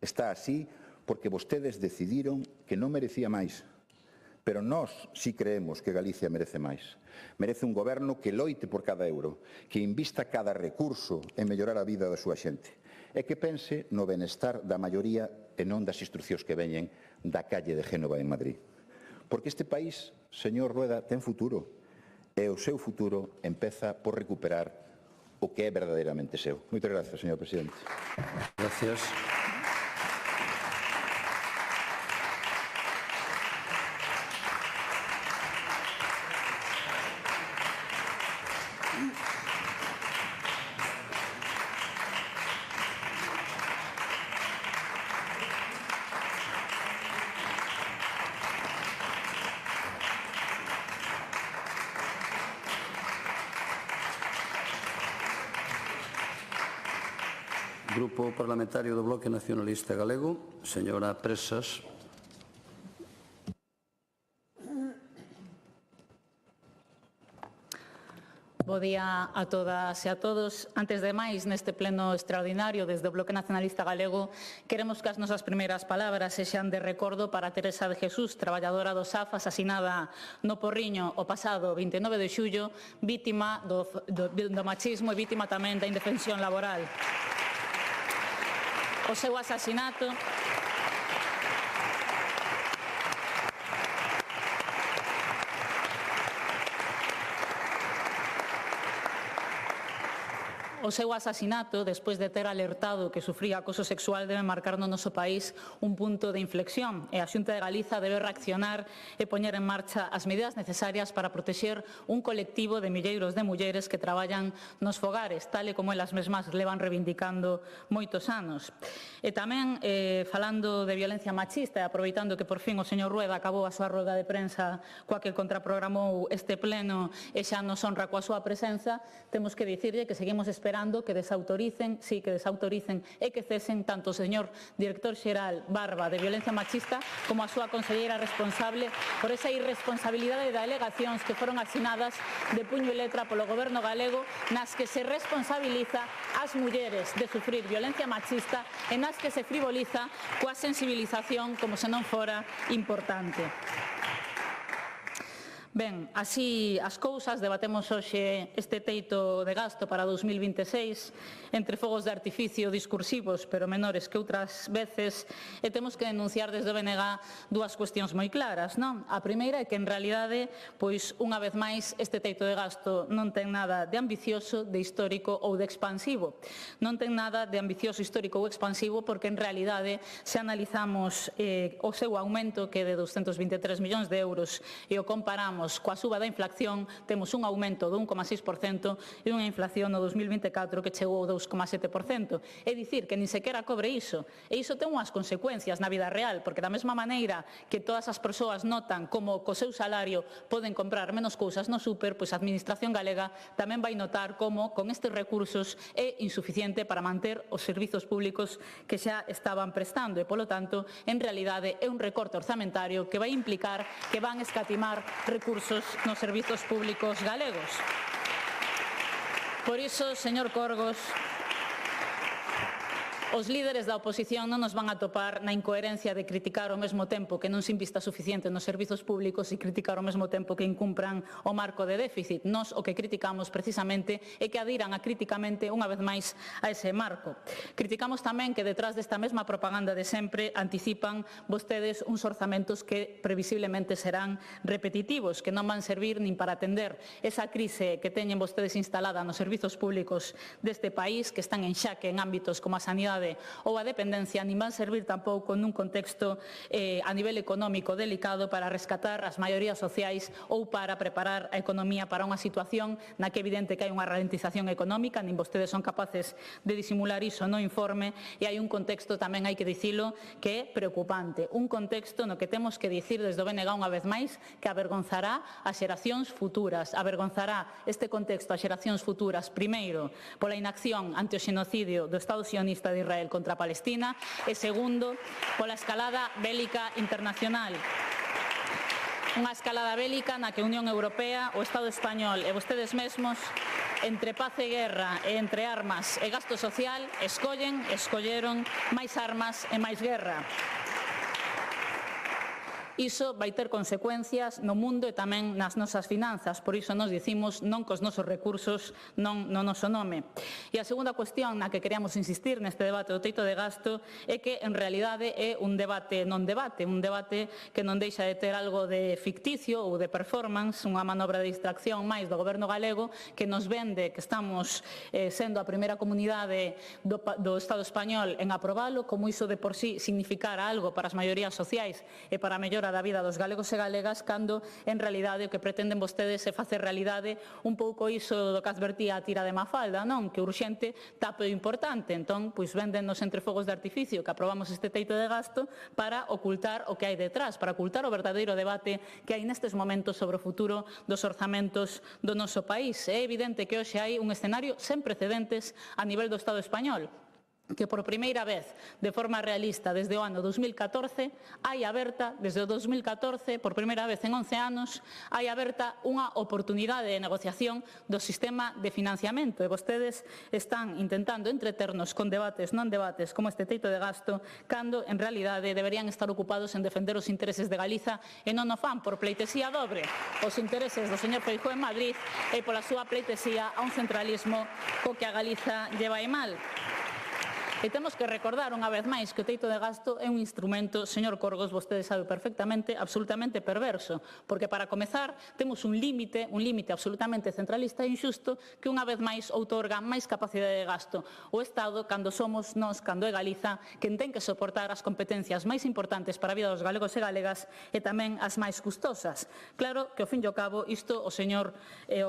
Está así porque vostedes decidiron que non merecía máis. Pero nós sí creemos que Galicia merece máis. Merece un goberno que loite por cada euro, que invista cada recurso en mellorar a vida da súa xente e que pense no benestar da maioría e non das instruccións que veñen da calle de Génova en Madrid. Porque este país, señor Rueda, ten futuro e o seu futuro empeza por recuperar o que é verdadeiramente seu. Moitas gracias, señor presidente. Gracias. Grupo Parlamentario do Bloque Nacionalista Galego, señora Presas. Bo Bo día a todas e a todos. Antes de máis, neste pleno extraordinario desde o Bloque Nacionalista Galego, queremos que as nosas primeiras palabras sexan de recordo para Teresa de Jesús, traballadora do SAF, asasinada no Porriño o pasado 29 de xullo, vítima do machismo e vítima tamén da indefensión laboral. O seu asasinato despois de ter alertado que sufría acoso sexual, debe marcar no noso país un punto de inflexión e a Xunta de Galiza debe reaccionar e poñer en marcha as medidas necesarias para protexer un colectivo de milleiros de mulleres que traballan nos fogares, tal e como elas mesmas levan reivindicando moitos anos. E tamén, falando de violencia machista e aproveitando que por fin o señor Rueda acabou a súa roda de prensa coa que contraprogramou este pleno e xa nos honra coa súa presenza, temos que dicirlle que seguimos esperando que desautoricen e que cesen tanto o señor director xeral Barba de violencia machista como a súa conselleira responsable por esa irresponsabilidade de alegacións que foron asinadas de puño e letra polo goberno galego nas que se responsabiliza as mulleres de sufrir violencia machista e nas que se frivoliza coa sensibilización como se non fora importante. Ben, así as cousas, debatemos hoxe este teito de gasto para 2026 entre fogos de artificio discursivos, pero menores que outras veces, e temos que denunciar desde o BNG dúas cuestións moi claras, non? A primeira é que, en realidade, pois, unha vez máis, este teito de gasto non ten nada de ambicioso, de histórico ou de expansivo. Non ten nada de ambicioso, histórico ou expansivo porque, en realidade, se analizamos o seu aumento, que é de 223 millóns de euros, e o comparamos coa suba da inflación, temos un aumento do 1,6% e unha inflación no 2024 que chegou ao 2,7%. É dicir, que nin sequera cobre iso. E iso ten unhas consecuencias na vida real, porque da mesma maneira que todas as persoas notan como co seu salario poden comprar menos cousas no súper, pois a Administración galega tamén vai notar como con estes recursos é insuficiente para manter os servizos públicos que xa estaban prestando e, polo tanto, en realidade é un recorte orzamentario que vai implicar que van escatimar recursos nos servizos públicos galegos. Por iso, señor Corgos, os líderes da oposición non nos van a topar na incoherencia de criticar ao mesmo tempo que non se invista suficiente nos servizos públicos e criticar ao mesmo tempo que incumpran o marco de déficit. Nós o que criticamos precisamente é que adiran acríticamente unha vez máis a ese marco. Criticamos tamén que detrás desta mesma propaganda de sempre anticipan vostedes uns orzamentos que previsiblemente serán repetitivos, que non van servir nin para atender esa crise que teñen vostedes instalada nos servizos públicos deste país, que están en xaque en ámbitos como a sanidade ou a dependencia, nin van servir tampouco nun contexto a nivel económico delicado para rescatar as maiorías sociais ou para preparar a economía para unha situación na que é evidente que hai unha ralentización económica, nin vostedes son capaces de disimular iso no informe, e hai un contexto tamén, hai que dicilo, que é preocupante. Un contexto no que temos que dicir desde o BNG unha vez máis que avergonzará as xeracións futuras, avergonzará este contexto as xeracións futuras, primeiro, pola inacción ante o xenocidio do Estado sionista de Israel contra Palestina e, segundo, pola escalada bélica internacional. Unha escalada bélica na que a Unión Europea, o Estado español e vostedes mesmos, entre paz e guerra e entre armas e gasto social, escolleron máis armas e máis guerra. Iso vai ter consecuencias no mundo e tamén nas nosas finanzas, por iso nos dicimos non cos nosos recursos, non no noso nome. E a segunda cuestión na que queríamos insistir neste debate do teito de gasto é que en realidade é un debate non debate, un debate que non deixa de ter algo de ficticio ou de performance, unha manobra de distracción máis do goberno galego que nos vende que estamos sendo a primeira comunidade do Estado español en aprobalo, como iso de por sí significara algo para as maiorías sociais e para a mellora da vida dos galegos e galegas, cando en realidade o que pretenden vostedes é facer realidade un pouco iso do que advertía a tira de Mafalda, non? Que urxente tape o importante. Entón, pois véndennos entre fogos de artificio que aprobamos este teito de gasto para ocultar o que hai detrás, para ocultar o verdadeiro debate que hai nestes momentos sobre o futuro dos orzamentos do noso país. É evidente que hoxe hai un escenario sen precedentes a nivel do Estado español. que por primeira vez, de forma realista, desde o ano 2014, hai aberta, desde o 2014, por primeira vez en 11 anos, hai aberta unha oportunidade de negociación do sistema de financiamento e vostedes están intentando entreternos con debates, non debates, como este teito de gasto, cando en realidade deberían estar ocupados en defender os intereses de Galiza e non o fan por pleitesía dobre os intereses do señor Feijóo en Madrid e pola súa pleitesía a un centralismo co que a Galiza lle vai mal. E temos que recordar unha vez máis que o teito de gasto é un instrumento, señor Corgos, vostede sabe perfectamente, absolutamente perverso, porque para comezar temos un límite absolutamente centralista e injusto que unha vez máis outorga máis capacidade de gasto o Estado cando somos nós, cando é Galiza, quen ten que soportar as competencias máis importantes para a vida dos galegos e galegas e tamén as máis custosas. Claro que, ao fin e ao cabo, isto o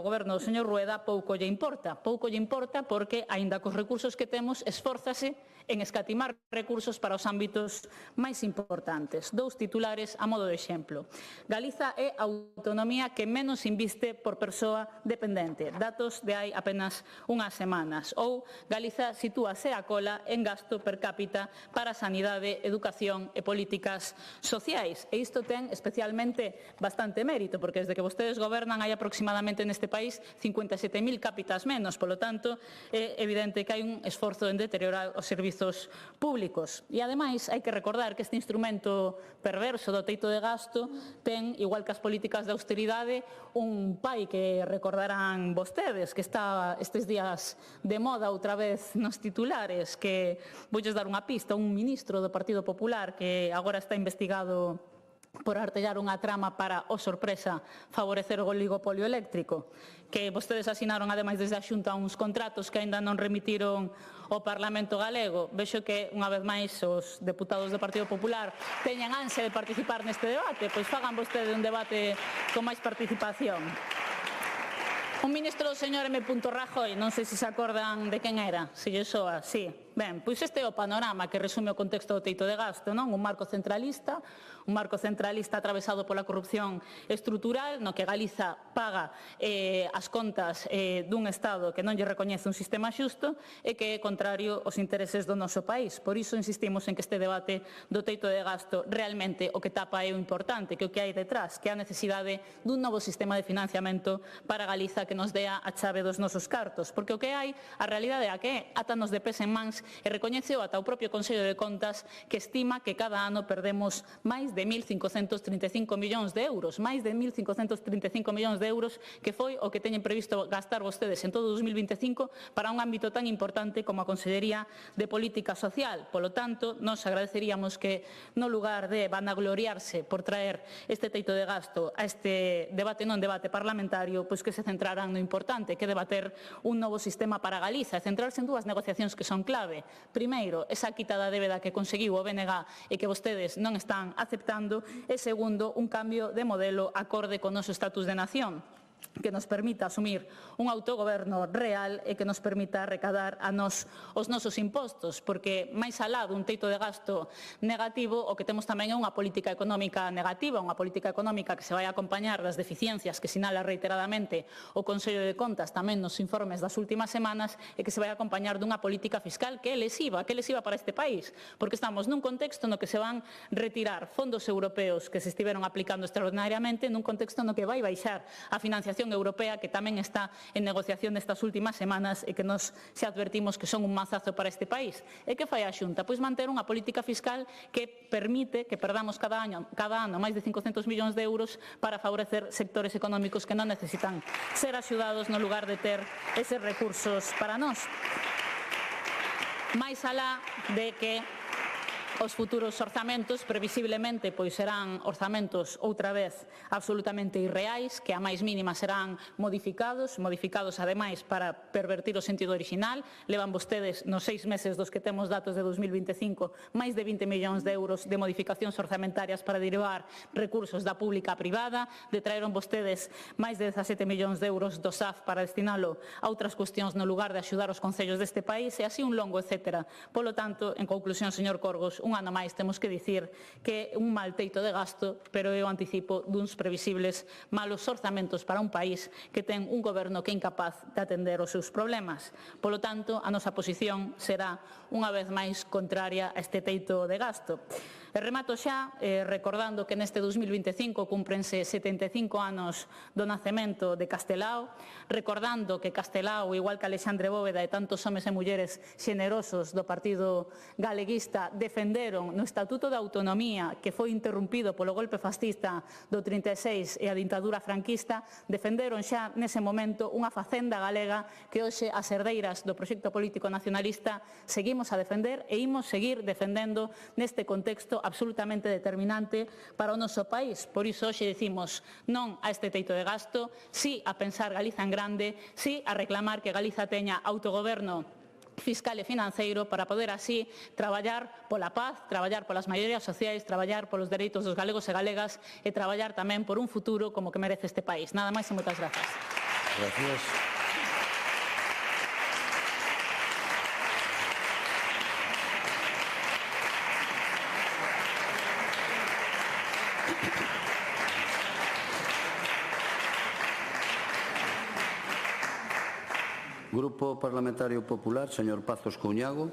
goberno do señor Rueda pouco lle importa porque, aínda cos recursos que temos, esfórzase en escatimar recursos para os ámbitos máis importantes. Dous titulares a modo de exemplo. Galiza é a autonomía que menos inviste por persoa dependente. Datos de hai apenas unhas semanas. Ou Galiza sitúase a cola en gasto per cápita para sanidade, educación e políticas sociais. E isto ten especialmente bastante mérito, porque desde que vostedes gobernan hai aproximadamente neste país 57.000 cápitas menos. Polo tanto, é evidente que hai un esforzo en deteriorar os servizos públicos. E, ademais, hai que recordar que este instrumento perverso do teito de gasto ten, igual que as políticas de austeridade, un pai que recordarán vostedes, que está estes días de moda outra vez nos titulares, que voulles dar unha pista, un ministro do Partido Popular que agora está investigado por artellar unha trama para, oh sorpresa, favorecer o oligopolio eléctrico, que vostedes asinaron ademais desde a Xunta uns contratos que aínda non remitiron ao Parlamento galego. Vexo que, unha vez máis, os deputados do Partido Popular teñen ansia de participar neste debate, pois fagan vostede un debate con máis participación. Un ministro do señor M. Rajoy, non sei se se acordan de quen era, se lle soa, sí. Ben, pois este é o panorama que resume o contexto do teito de gasto, non? Un marco centralista atravesado pola corrupción estrutural, no que Galiza paga as contas dun Estado que non lle recoñece un sistema xusto e que é contrario aos intereses do noso país. Por iso insistimos en que este debate do teito de gasto realmente o que tapa é o importante, que o que hai detrás, que é a necesidade dun novo sistema de financiamento para Galiza que nos dea a chave dos nosos cartos, porque o que hai, a realidade é que átanos de pés en mans e recoñeceu ata o propio Consello de Contas que estima que cada ano perdemos máis de 1.535 millóns de euros, que foi o que teñen previsto gastar vostedes en todo o 2025 para un ámbito tan importante como a Consellería de Política Social. Polo tanto, nos agradeceríamos que, no lugar de vanagloriarse por traer este teito de gasto a este debate non debate parlamentario, pois que se centraran no importante, que debater un novo sistema para Galiza, e centrarse en dúas negociacións que son clave. Primeiro, esa quita da débeda que conseguiu o BNG e que vostedes non están aceptando, e segundo, un cambio de modelo acorde con o noso estatus de nación, que nos permita asumir un autogoberno real e que nos permita recadar os nosos impostos, porque máis alá dun teito de gasto negativo, o que temos tamén é unha política económica negativa, unha política económica que se vai acompañar das deficiencias que sinala reiteradamente o Consello de Contas tamén nos informes das últimas semanas, e que se vai acompañar dunha política fiscal que é lesiva para este país, porque estamos nun contexto no que se van retirar fondos europeos que se estiveron aplicando extraordinariamente, nun contexto no que vai baixar a financiación europea, que tamén está en negociación nestas últimas semanas e que nos se advertimos que son un mazazo para este país. E que fai a Xunta? Pois manter unha política fiscal que permite que perdamos cada ano máis de 500 millóns de euros para favorecer sectores económicos que non necesitan ser axudados no lugar de ter eses recursos para nós. Máis alá de que os futuros orzamentos previsiblemente pois serán orzamentos outra vez absolutamente irreais, que a máis mínima serán modificados ademais para pervertir o sentido original. Levan vostedes nos 6 meses dos que temos datos de 2025 máis de 20 millóns de euros de modificacións orzamentarias para derivar recursos da pública a privada, detraeron vostedes máis de 17 millóns de euros do SAF para destinalo a outras cuestións no lugar de axudar os concellos deste país, e así un longo etcétera. Polo tanto, en conclusión, señor Corgos, un ano máis temos que dicir que é un mal teito de gasto, pero é o anticipo duns previsibles malos orzamentos para un país que ten un goberno que é incapaz de atender os seus problemas. Polo tanto, a nosa posición será unha vez máis contraria a este teito de gasto. E remato xa recordando que neste 2025 cúmprense 75 anos do nacemento de Castelao, recordando que Castelao, igual que Alexandre Bóveda e tantos homes e mulleres xenerosos do Partido Galeguista, defenderon no Estatuto de Autonomía, que foi interrumpido polo golpe fascista do 36 e a ditadura franquista, defenderon xa nese momento unha facenda galega que hoxe as herdeiras do proxecto político nacionalista seguimos a defender e imos seguir defendendo neste contexto absolutamente determinante para o noso país. Por iso hoxe dicimos non a este teito de gasto, sí a pensar Galiza en grande, sí a reclamar que Galiza teña autogoberno fiscal e financeiro para poder así traballar pola paz, traballar polas maiorías sociais, traballar polos dereitos dos galegos e galegas e traballar tamén por un futuro como que merece este país. Nada máis e moitas grazas. Gracias. Grupo Parlamentario Popular, señor Pazos Couñago.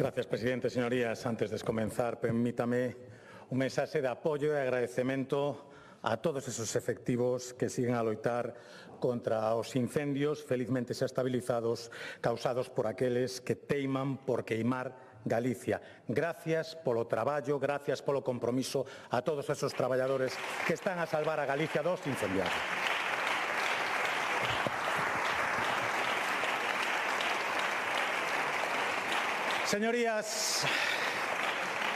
Gracias, presidente. Señorías, antes de comenzar, permítame un mensaxe de apoio e agradecemento a todos esos efectivos que siguen a loitar contra os incendios, felizmente xa estabilizados, causados por aqueles que teiman por queimar Galicia. Gracias polo traballo, gracias polo compromiso a todos esos traballadores que están a salvar a Galicia dos incendiarios. Señorías,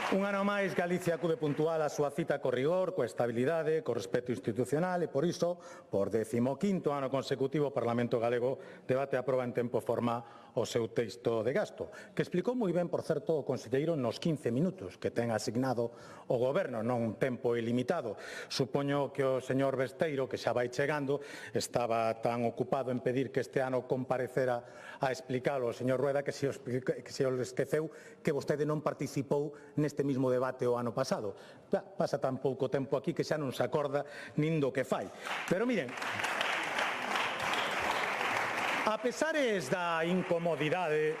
un ano máis Galicia acude puntual a súa cita co rigor, coa estabilidade, co respeto institucional e por iso, por 15º ano consecutivo, o Parlamento Galego debate e aproba en tempo e forma o seu texto de gasto, que explicou moi ben, por certo, o conselleiro nos 15 minutos que ten asignado o Goberno, non un tempo ilimitado. Supoño que o señor Besteiro, que xa vai chegando, estaba tan ocupado en pedir que este ano comparecera a explicalo o señor Rueda que se o esqueceu que vostede non participou neste mismo debate o ano pasado. Pasa tan pouco tempo aquí que xa non se acorda nin do que fai. Pero miren, a pesares da incomodidade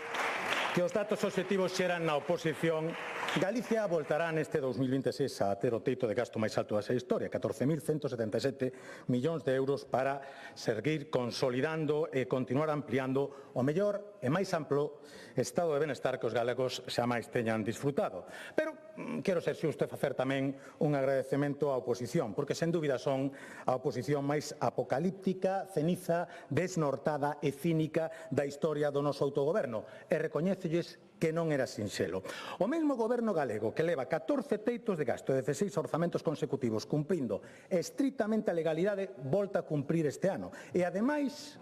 que os datos obxectivos xeran na oposición, Galicia voltará neste 2026 a ter o teito de gasto máis alto da súa historia, 14.177 millóns de euros para seguir consolidando e continuar ampliando o mellor e máis amplo estado de benestar que os galegos xa máis teñan disfrutado. Pero quero ser xusto e facer tamén un agradecemento á oposición, porque sen dúbida son a oposición máis apocalíptica, ceniza, desnortada e cínica da historia do noso autogoberno. E recoñécelles que non era sinxelo. O mesmo goberno galego que leva 14 teitos de gasto e 16 orzamentos consecutivos cumprindo estritamente a legalidade volta a cumprir este ano. E ademais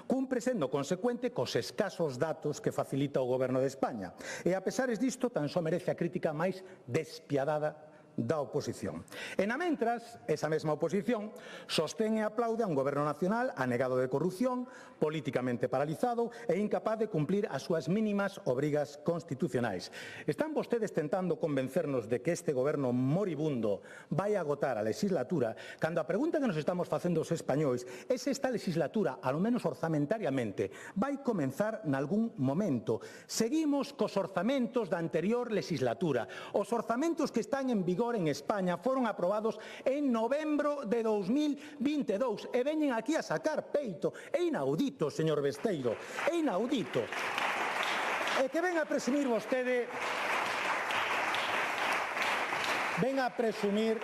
cumpre sendo consecuente cos escasos datos que facilita o goberno de España. E a pesares disto tan só merece a crítica máis despiadada da oposición. E na mentras, esa mesma oposición sostén e aplaude a un goberno nacional anegado de corrupción, políticamente paralizado e incapaz de cumplir as súas mínimas obrigas constitucionais. Están vostedes tentando convencernos de que este goberno moribundo vai agotar a legislatura, cando a pregunta que nos estamos facendo os españois é se esta legislatura, ao menos orzamentariamente, vai comenzar nalgún momento. Seguimos cos orzamentos da anterior legislatura. Os orzamentos que están en vigor en España foron aprobados en novembro de 2022 e veñen aquí a sacar peito. É inaudito, señor Besteiro, é inaudito. E que ven a presumir vostede, ven a presumir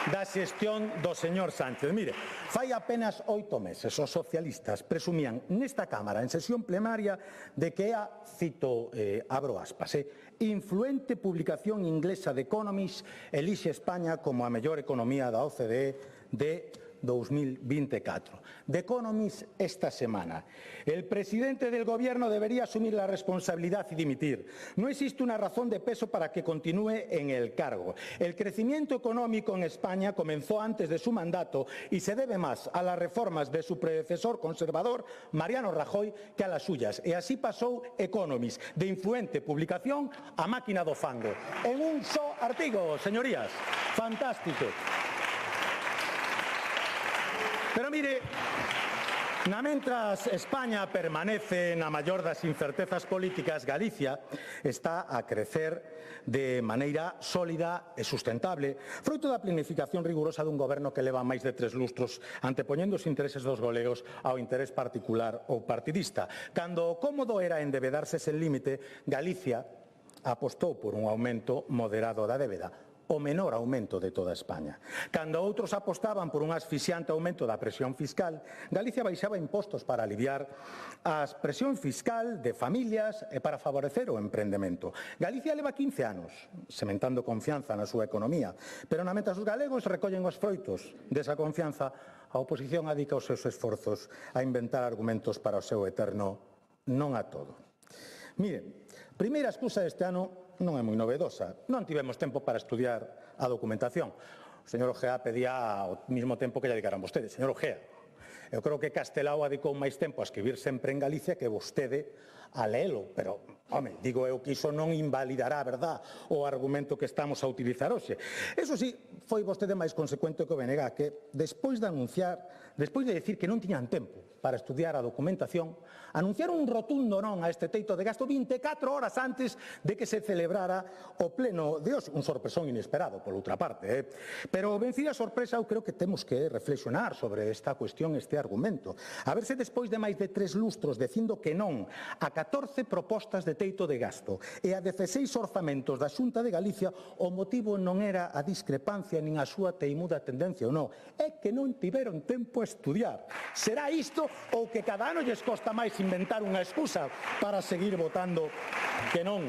da xestión do señor Sánchez. Mire, fai apenas 8 meses os socialistas presumían nesta Cámara, en sesión plenaria, de que a, cito, abro aspas, influente publicación inglesa de Economist elixe España como a mellor economía da OCDE de 2024. The Economist esta semana. El presidente del Gobierno debería asumir la responsabilidad y dimitir. No existe una razón de peso para que continúe en el cargo. El crecimiento económico en España comenzó antes de su mandato y se debe más a las reformas de su predecesor conservador, Mariano Rajoy, que a las suyas. E así pasou Economist, de influente publicación a máquina do fango. En un só artigo, señorías. Fantástico. Pero mire, mentras España permanece na maior das incertezas políticas, Galicia está a crecer de maneira sólida e sustentable, fruto da planificación rigurosa dun goberno que leva máis de 3 lustros antepoñendo os intereses dos galegos ao interés particular ou partidista. Cando o cómodo era endebedarse sen límite, Galicia apostou por un aumento moderado da débeda, o menor aumento de toda España. Cando outros apostaban por un asfixiante aumento da presión fiscal, Galicia baixaba impostos para aliviar a presión fiscal de familias e para favorecer o emprendemento. Galicia leva 15 anos sementando confianza na súa economía, pero mentres os galegos recollen os froitos desa confianza, a oposición adica os seus esforzos a inventar argumentos para o seu eterno non a todo. Mire, primeira excusa deste ano non é moi novedosa. Non tivemos tempo para estudiar a documentación. O señor Ojea pedía ao mesmo tempo que lle dedicaran vostedes. Señor Ojea, eu creo que Castelao dedicou máis tempo a escribir sempre en Galicia que vostede a leelo, pero, home, digo eu que iso non invalidará, verdad, o argumento que estamos a utilizar hoxe. Eso sí, foi vostede máis consecuente que o BNG, que despois de decir que non tiñan tempo para estudiar a documentación, anunciaron un rotundo non a este teito de gasto 24 horas antes de que se celebrara o pleno de hoxe. Un sorpresón inesperado, por outra parte. Pero, vencida a sorpresa, eu creo que temos que reflexionar sobre esta cuestión, este argumento. A ver se despois de máis de 3 lustros dicindo que non a 14 propostas de teito de gasto e a 16 orzamentos da Xunta de Galicia, o motivo non era a discrepancia nin a súa teimuda tendencia ou non, é que non tiveron tempo a estudiar. Será isto ou que cada ano lles costa máis inventar unha excusa para seguir votando que non?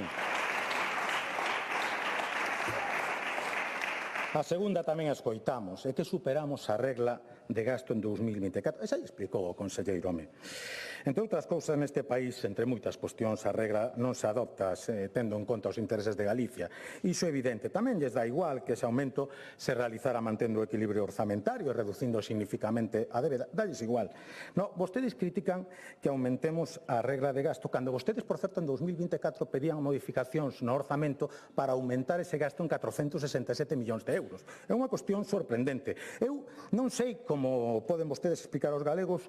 A segunda tamén a escoitamos, é que superamos a regla de gasto en 2024. Esa explicou o conselleiro, home. Entre outras cousas, neste país, entre moitas cuestións, a regra non se adopta tendo en conta os intereses de Galicia. Iso é evidente. Tamén lles dá igual que ese aumento se realizara mantendo o equilibrio orzamentario e reducindo significativamente a débeda. Dalles igual. No, vostedes critican que aumentemos a regra de gasto, cando vostedes, por certo, en 2024 pedían modificacións no orzamento para aumentar ese gasto en 467 millóns de euros. É unha cuestión sorprendente. Eu non sei como poden vostedes explicar aos galegos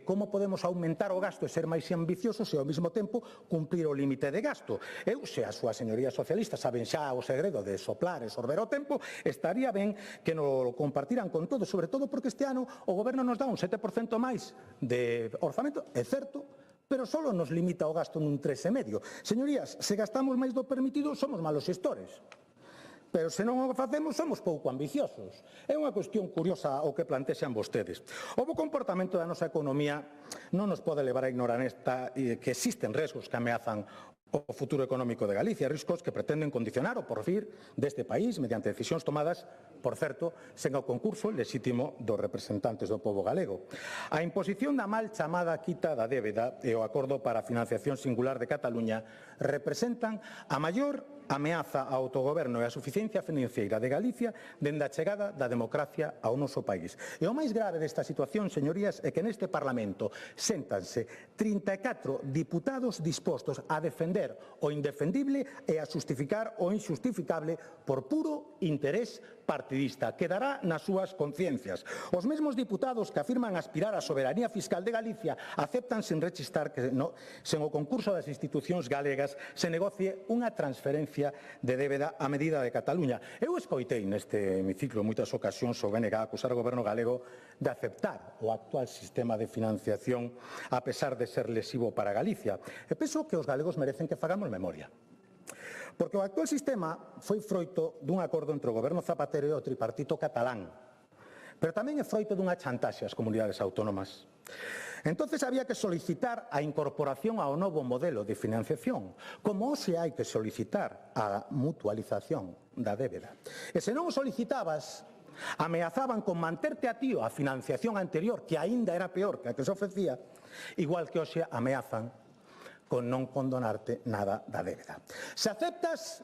como podemos aumentar o gasto e ser máis ambiciosos e ao mesmo tempo cumprir o límite de gasto. Eu, se as súas señorías socialistas saben xa o segredo de soplar e sorber o tempo, estaría ben que nos compartiran con todos, sobre todo porque este ano o Goberno nos dá un 7% máis de orzamento, é certo, pero só nos limita o gasto nun 3,5%. Señorías, se gastamos máis do permitido, somos malos xestores. Pero se non o facemos, somos pouco ambiciosos. É unha cuestión curiosa o que plantexan vostedes. O bo comportamento da nosa economía non nos pode levar a ignorar que existen riscos que ameazan o futuro económico de Galicia, riscos que pretenden condicionar o porvir deste país mediante decisións tomadas, por certo, sen o concurso lexítimo dos representantes do pobo galego. A imposición da mal chamada quita da débeda e o acordo para a financiación singular de Cataluña representan a maior ameaza ao autogoberno e a suficiencia financeira de Galicia dende a chegada da democracia ao noso país. E o máis grave desta situación, señorías, é que neste Parlamento séntanse 34 diputados dispostos a defender o indefendible e a justificar o injustificable por puro interés partidista. Quedará nas súas conciencias. Os mesmos diputados que afirman aspirar á soberanía fiscal de Galicia aceptan sen rechistar que sen o concurso das institucións galegas se negocie unha transferencia de débeda a medida de Cataluña. Eu escoitei neste hemiciclo en moitas ocasións o BNG acusar o goberno galego de aceptar o actual sistema de financiación a pesar de ser lesivo para Galicia. E penso que os galegos merecen que fagamos memoria. Porque o actual sistema foi froito dun acordo entre o goberno Zapatero e o tripartito catalán, pero tamén é froito dunha chantaxe ás comunidades autónomas. Entonces había que solicitar a incorporación ao novo modelo de financiación, como hoxe hai que solicitar a mutualización da débeda. E se non o solicitabas, ameazaban con manterte a ti a financiación anterior, que aínda era peor que a que se ofrecía, igual que hoxe ameazan con non condonarte nada da débeda. Se aceptas,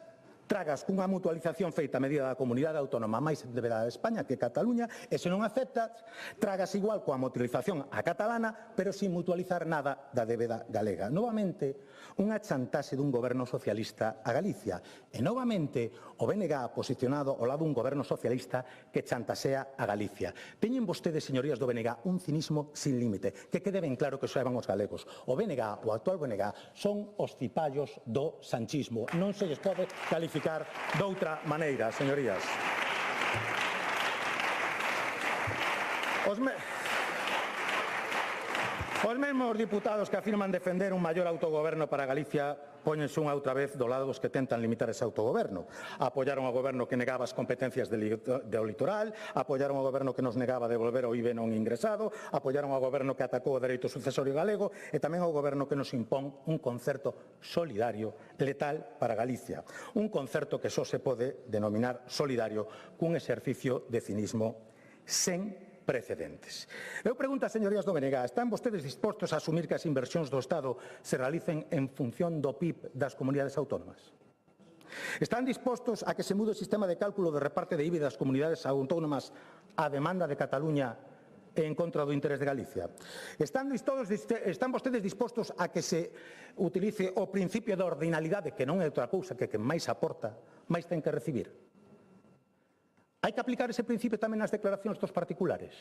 tragas cunha mutualización feita a medida da comunidade autónoma máis endebedada de España, que Cataluña, e se non aceptas, tragas igual coa mutualización a catalana, pero sin mutualizar nada da débeda galega. Novamente, unha chantaxe dun goberno socialista a Galicia. E novamente, o BNG posicionado ao lado dun goberno socialista que chantaxea a Galicia. Teñen vostedes, señorías do BNG, un cinismo sin límite, que quede ben claro que saiban os galegos. O BNG, o actual BNG, son os cipallos do sanchismo. Non se lles pode calificar doutra maneira, señorías. Os mesmos diputados que afirman defender un maior autogoberno para Galicia póñense unha outra vez do lado dos que tentan limitar ese autogoberno. Apoiaron ao goberno que negaba as competencias do litoral, apoiaron ao goberno que nos negaba devolver o IBE non ingresado, apoiaron ao goberno que atacou o dereito sucesorio galego e tamén ao goberno que nos impón un concerto solidario letal para Galicia. Un concerto que só se pode denominar solidario cun exercicio de cinismo sen precedentes. Eu pregunto, señorías do BNG, están vostedes dispostos a asumir que as inversións do Estado se realicen en función do PIB das comunidades autónomas? Están dispostos a que se mude o sistema de cálculo de reparte de IBI das comunidades autónomas á demanda de Cataluña e en contra do interés de Galicia? Están vostedes dispostos a que se utilice o principio de ordinalidade, que non é outra cousa que quen máis aporta, máis ten que recibir? Hai que aplicar ese principio tamén nas declaracións dos particulares?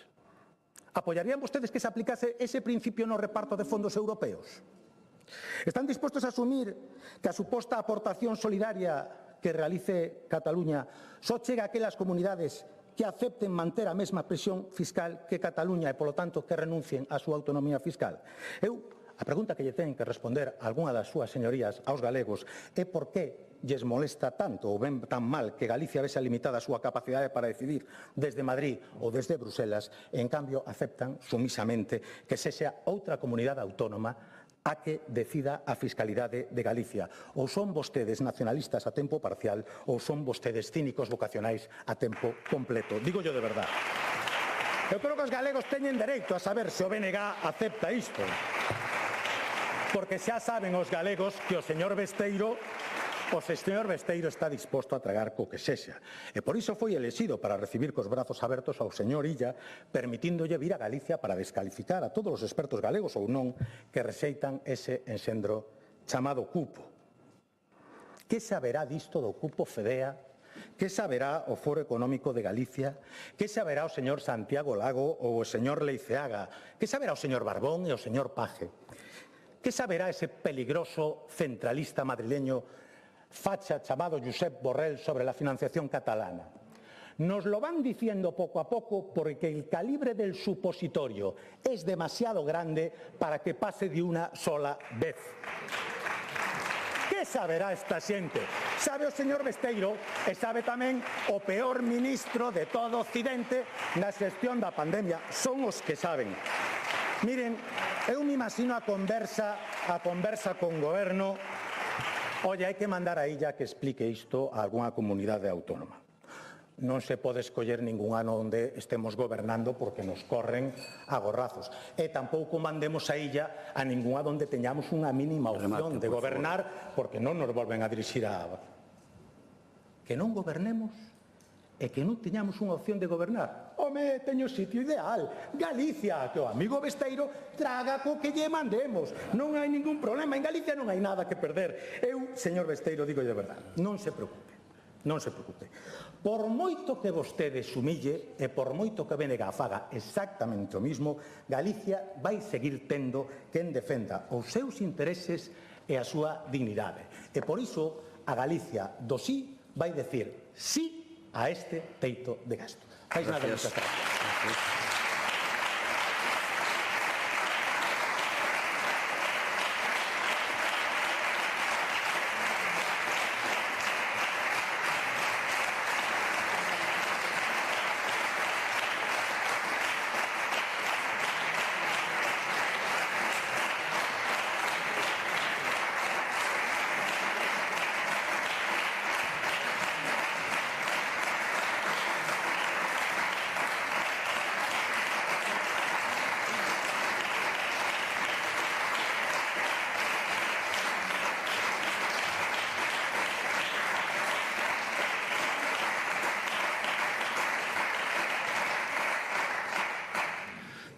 Apoiarían vostedes que se aplicase ese principio no reparto de fondos europeos? Están dispostos a asumir que a suposta aportación solidaria que realice Cataluña só chega a aquelas comunidades que acepten manter a mesma presión fiscal que Cataluña e, polo tanto, que renuncien á súa autonomía fiscal? A pregunta que lle ten que responder a algunha das súas señorías aos galegos é por que lles molesta tanto ou ven tan mal que Galicia vexa limitada a súa capacidade para decidir desde Madrid ou desde Bruselas e, en cambio, aceptan sumisamente que sexa outra comunidade autónoma a que decida a fiscalidade de Galicia. Ou son vostedes nacionalistas a tempo parcial ou son vostedes cínicos vocacionais a tempo completo. Dígollo de verdade. Eu creo que os galegos teñen dereito a saber se o BNG acepta isto. Porque xa saben os galegos que o señor Besteiro está disposto a tragar co que sexa. E por iso foi elexido para recibir cos brazos abertos ao señor Illa, permitíndolle vir a Galicia para descalificar a todos os expertos galegos ou non que rexeitan ese enxendro chamado cupo. Que saberá disto do cupo Fedea? Que saberá o Foro Económico de Galicia? Que saberá o señor Santiago Lago ou o señor Leiceaga? Que saberá o señor Barbón e o señor Paje? Que saberá ese peligroso centralista madrileño facha chamado Josep Borrell sobre la financiación catalana? Nos lo van diciendo poco a poco porque el calibre del supositorio es demasiado grande para que pase de una sola vez. Que saberá esta xente? Sabe o señor Besteiro e sabe tamén o peor ministro de todo Occidente na xestión da pandemia. Son os que saben. Miren, eu me imagino a conversa con goberno. Oye, hai que mandar a illa que explique isto a algunha comunidade autónoma. Non se pode escoller ningún ano onde estemos gobernando porque nos corren a gorrazos. E tampouco mandemos a illa a ninguna onde teñamos unha mínima opción de gobernar porque non nos volven a dirixir a... Que non gobernemos e que non teñamos unha opción de gobernar. Home, teño sitio ideal. Galicia, que o amigo Besteiro traga co que lle mandemos. Non hai ningún problema. En Galicia non hai nada que perder. Eu, señor Besteiro, digo de verdade, non se preocupe. Non se preocupe. Por moito que vostede sumille e por moito que BNG faga exactamente o mismo, Galicia vai seguir tendo quen defenda os seus intereses e a súa dignidade. E por iso a Galicia do sí vai decir sí a este teito de gasto. Gracias.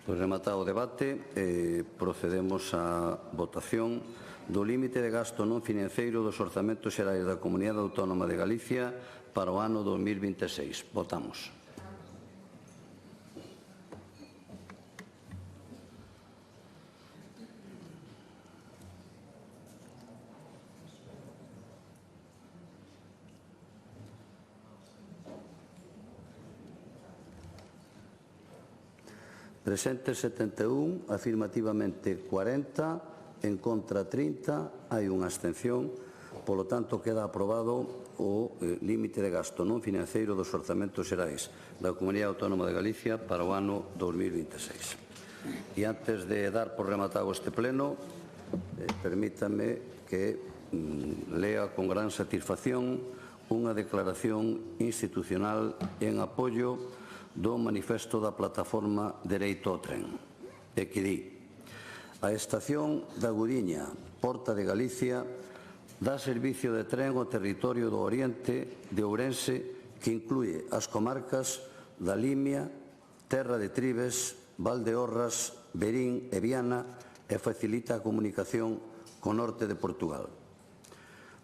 Pois rematado o debate, procedemos á votación do límite de gasto non financeiro dos orzamentos xerais da Comunidade Autónoma de Galicia para o ano 2026. Votamos. Presentes 71, afirmativamente 40, en contra 30, hai unha abstención. Polo tanto, queda aprobado o límite de gasto non financeiro dos orzamentos xerais da Comunidade Autónoma de Galicia para o ano 2026. E antes de dar por rematado este pleno, permítame que lea con gran satisfacción unha declaración institucional en apoio do manifesto da plataforma Dereito ao Tren, e que di: a estación da Gudiña, Porta de Galicia, dá servicio de tren ao territorio do Oriente de Ourense, que inclúe as comarcas da Limia, Terra de Tribes, Valdeorras, Verín e Viana, e facilita a comunicación co norte de Portugal.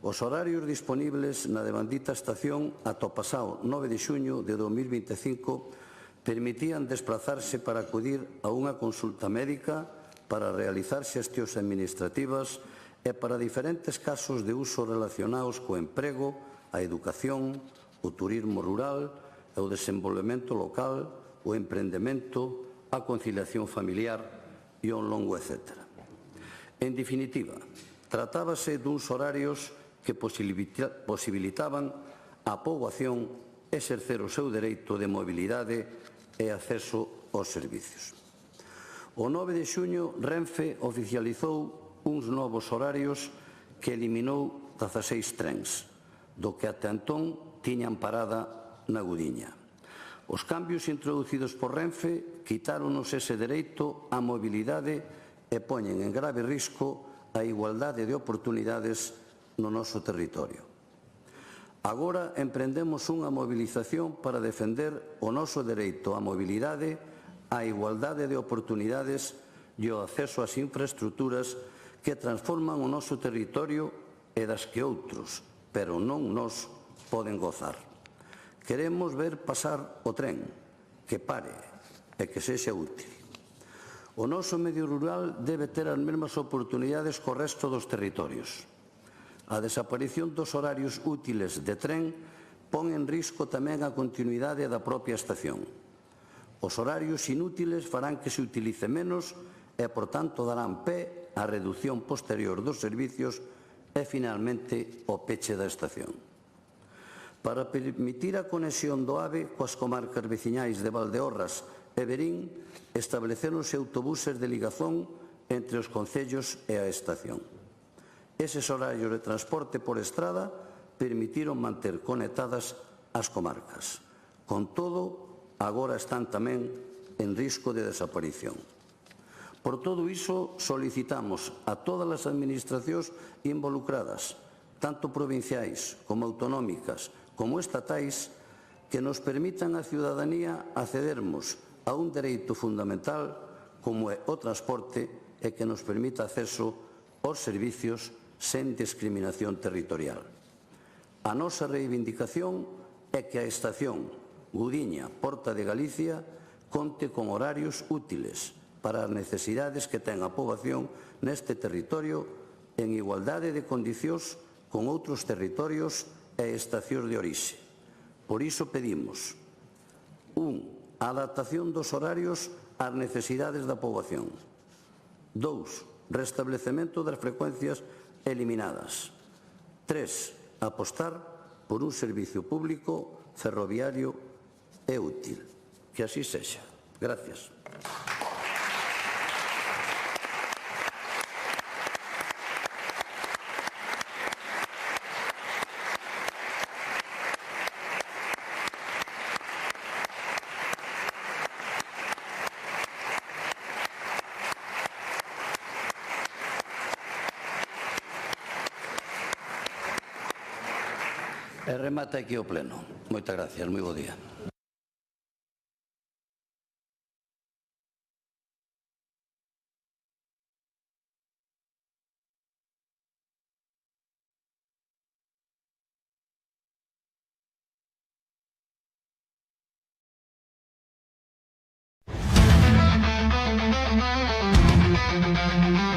Os horarios disponibles na devandita estación ata o pasado 9 de xuño de 2025 permitían desplazarse para acudir a unha consulta médica, para realizar xestións administrativas e para diferentes casos de uso relacionados co emprego, a educación, o turismo rural, o desenvolvemento local, o emprendemento, a conciliación familiar e o longo etcétera. En definitiva, tratábase duns horarios que posibilitaban á poboación exercer o seu dereito de mobilidade e acceso aos servicios. O 9 de xuño, Renfe oficializou uns novos horarios que eliminou 16 trens, do que ata entón tiñan parada na Gudiña. Os cambios introducidos por Renfe quitáronos ese dereito á mobilidade e poñen en grave risco a igualdade de oportunidades no noso territorio. Agora emprendemos unha movilización para defender o noso dereito á mobilidade, á igualdade de oportunidades e o acceso ás infraestructuras que transforman o noso territorio e das que outros, pero non nós, poden gozar. Queremos ver pasar o tren, que pare e que sexa útil. O noso medio rural debe ter as mesmas oportunidades co resto dos territorios. A desaparición dos horarios útiles de tren pon en risco tamén a continuidade da propia estación. Os horarios inútiles farán que se utilice menos e, por tanto, darán pé á reducción posterior dos servicios e, finalmente, ao peche da estación. Para permitir a conexión do AVE coas comarcas veciñais de Valdeorras e Verín, establecéronse autobuses de ligazón entre os concellos e a estación. Eses horarios de transporte por estrada permitiron manter conectadas as comarcas. Con todo, agora están tamén en risco de desaparición. Por todo iso, solicitamos a todas as administracións involucradas, tanto provinciais como autonómicas como estatais, que nos permitan á ciudadanía accedermos a un dereito fundamental como é o transporte e que nos permita acceso aos servicios sen discriminación territorial. A nosa reivindicación é que a estación Gudiña, Porta de Galicia, conte con horarios útiles para as necesidades que ten a poboación neste territorio en igualdade de condicións con outros territorios e estacións de orixe. Por iso pedimos: 1. A adaptación dos horarios ás necesidades da poboación. 2. Restablecemento das frecuencias eliminadas. 3. Apostar por un servicio público ferroviario e útil. Que así sexa. Gracias. E remata aquí o pleno. Moitas gracias. Moi bo día. Thank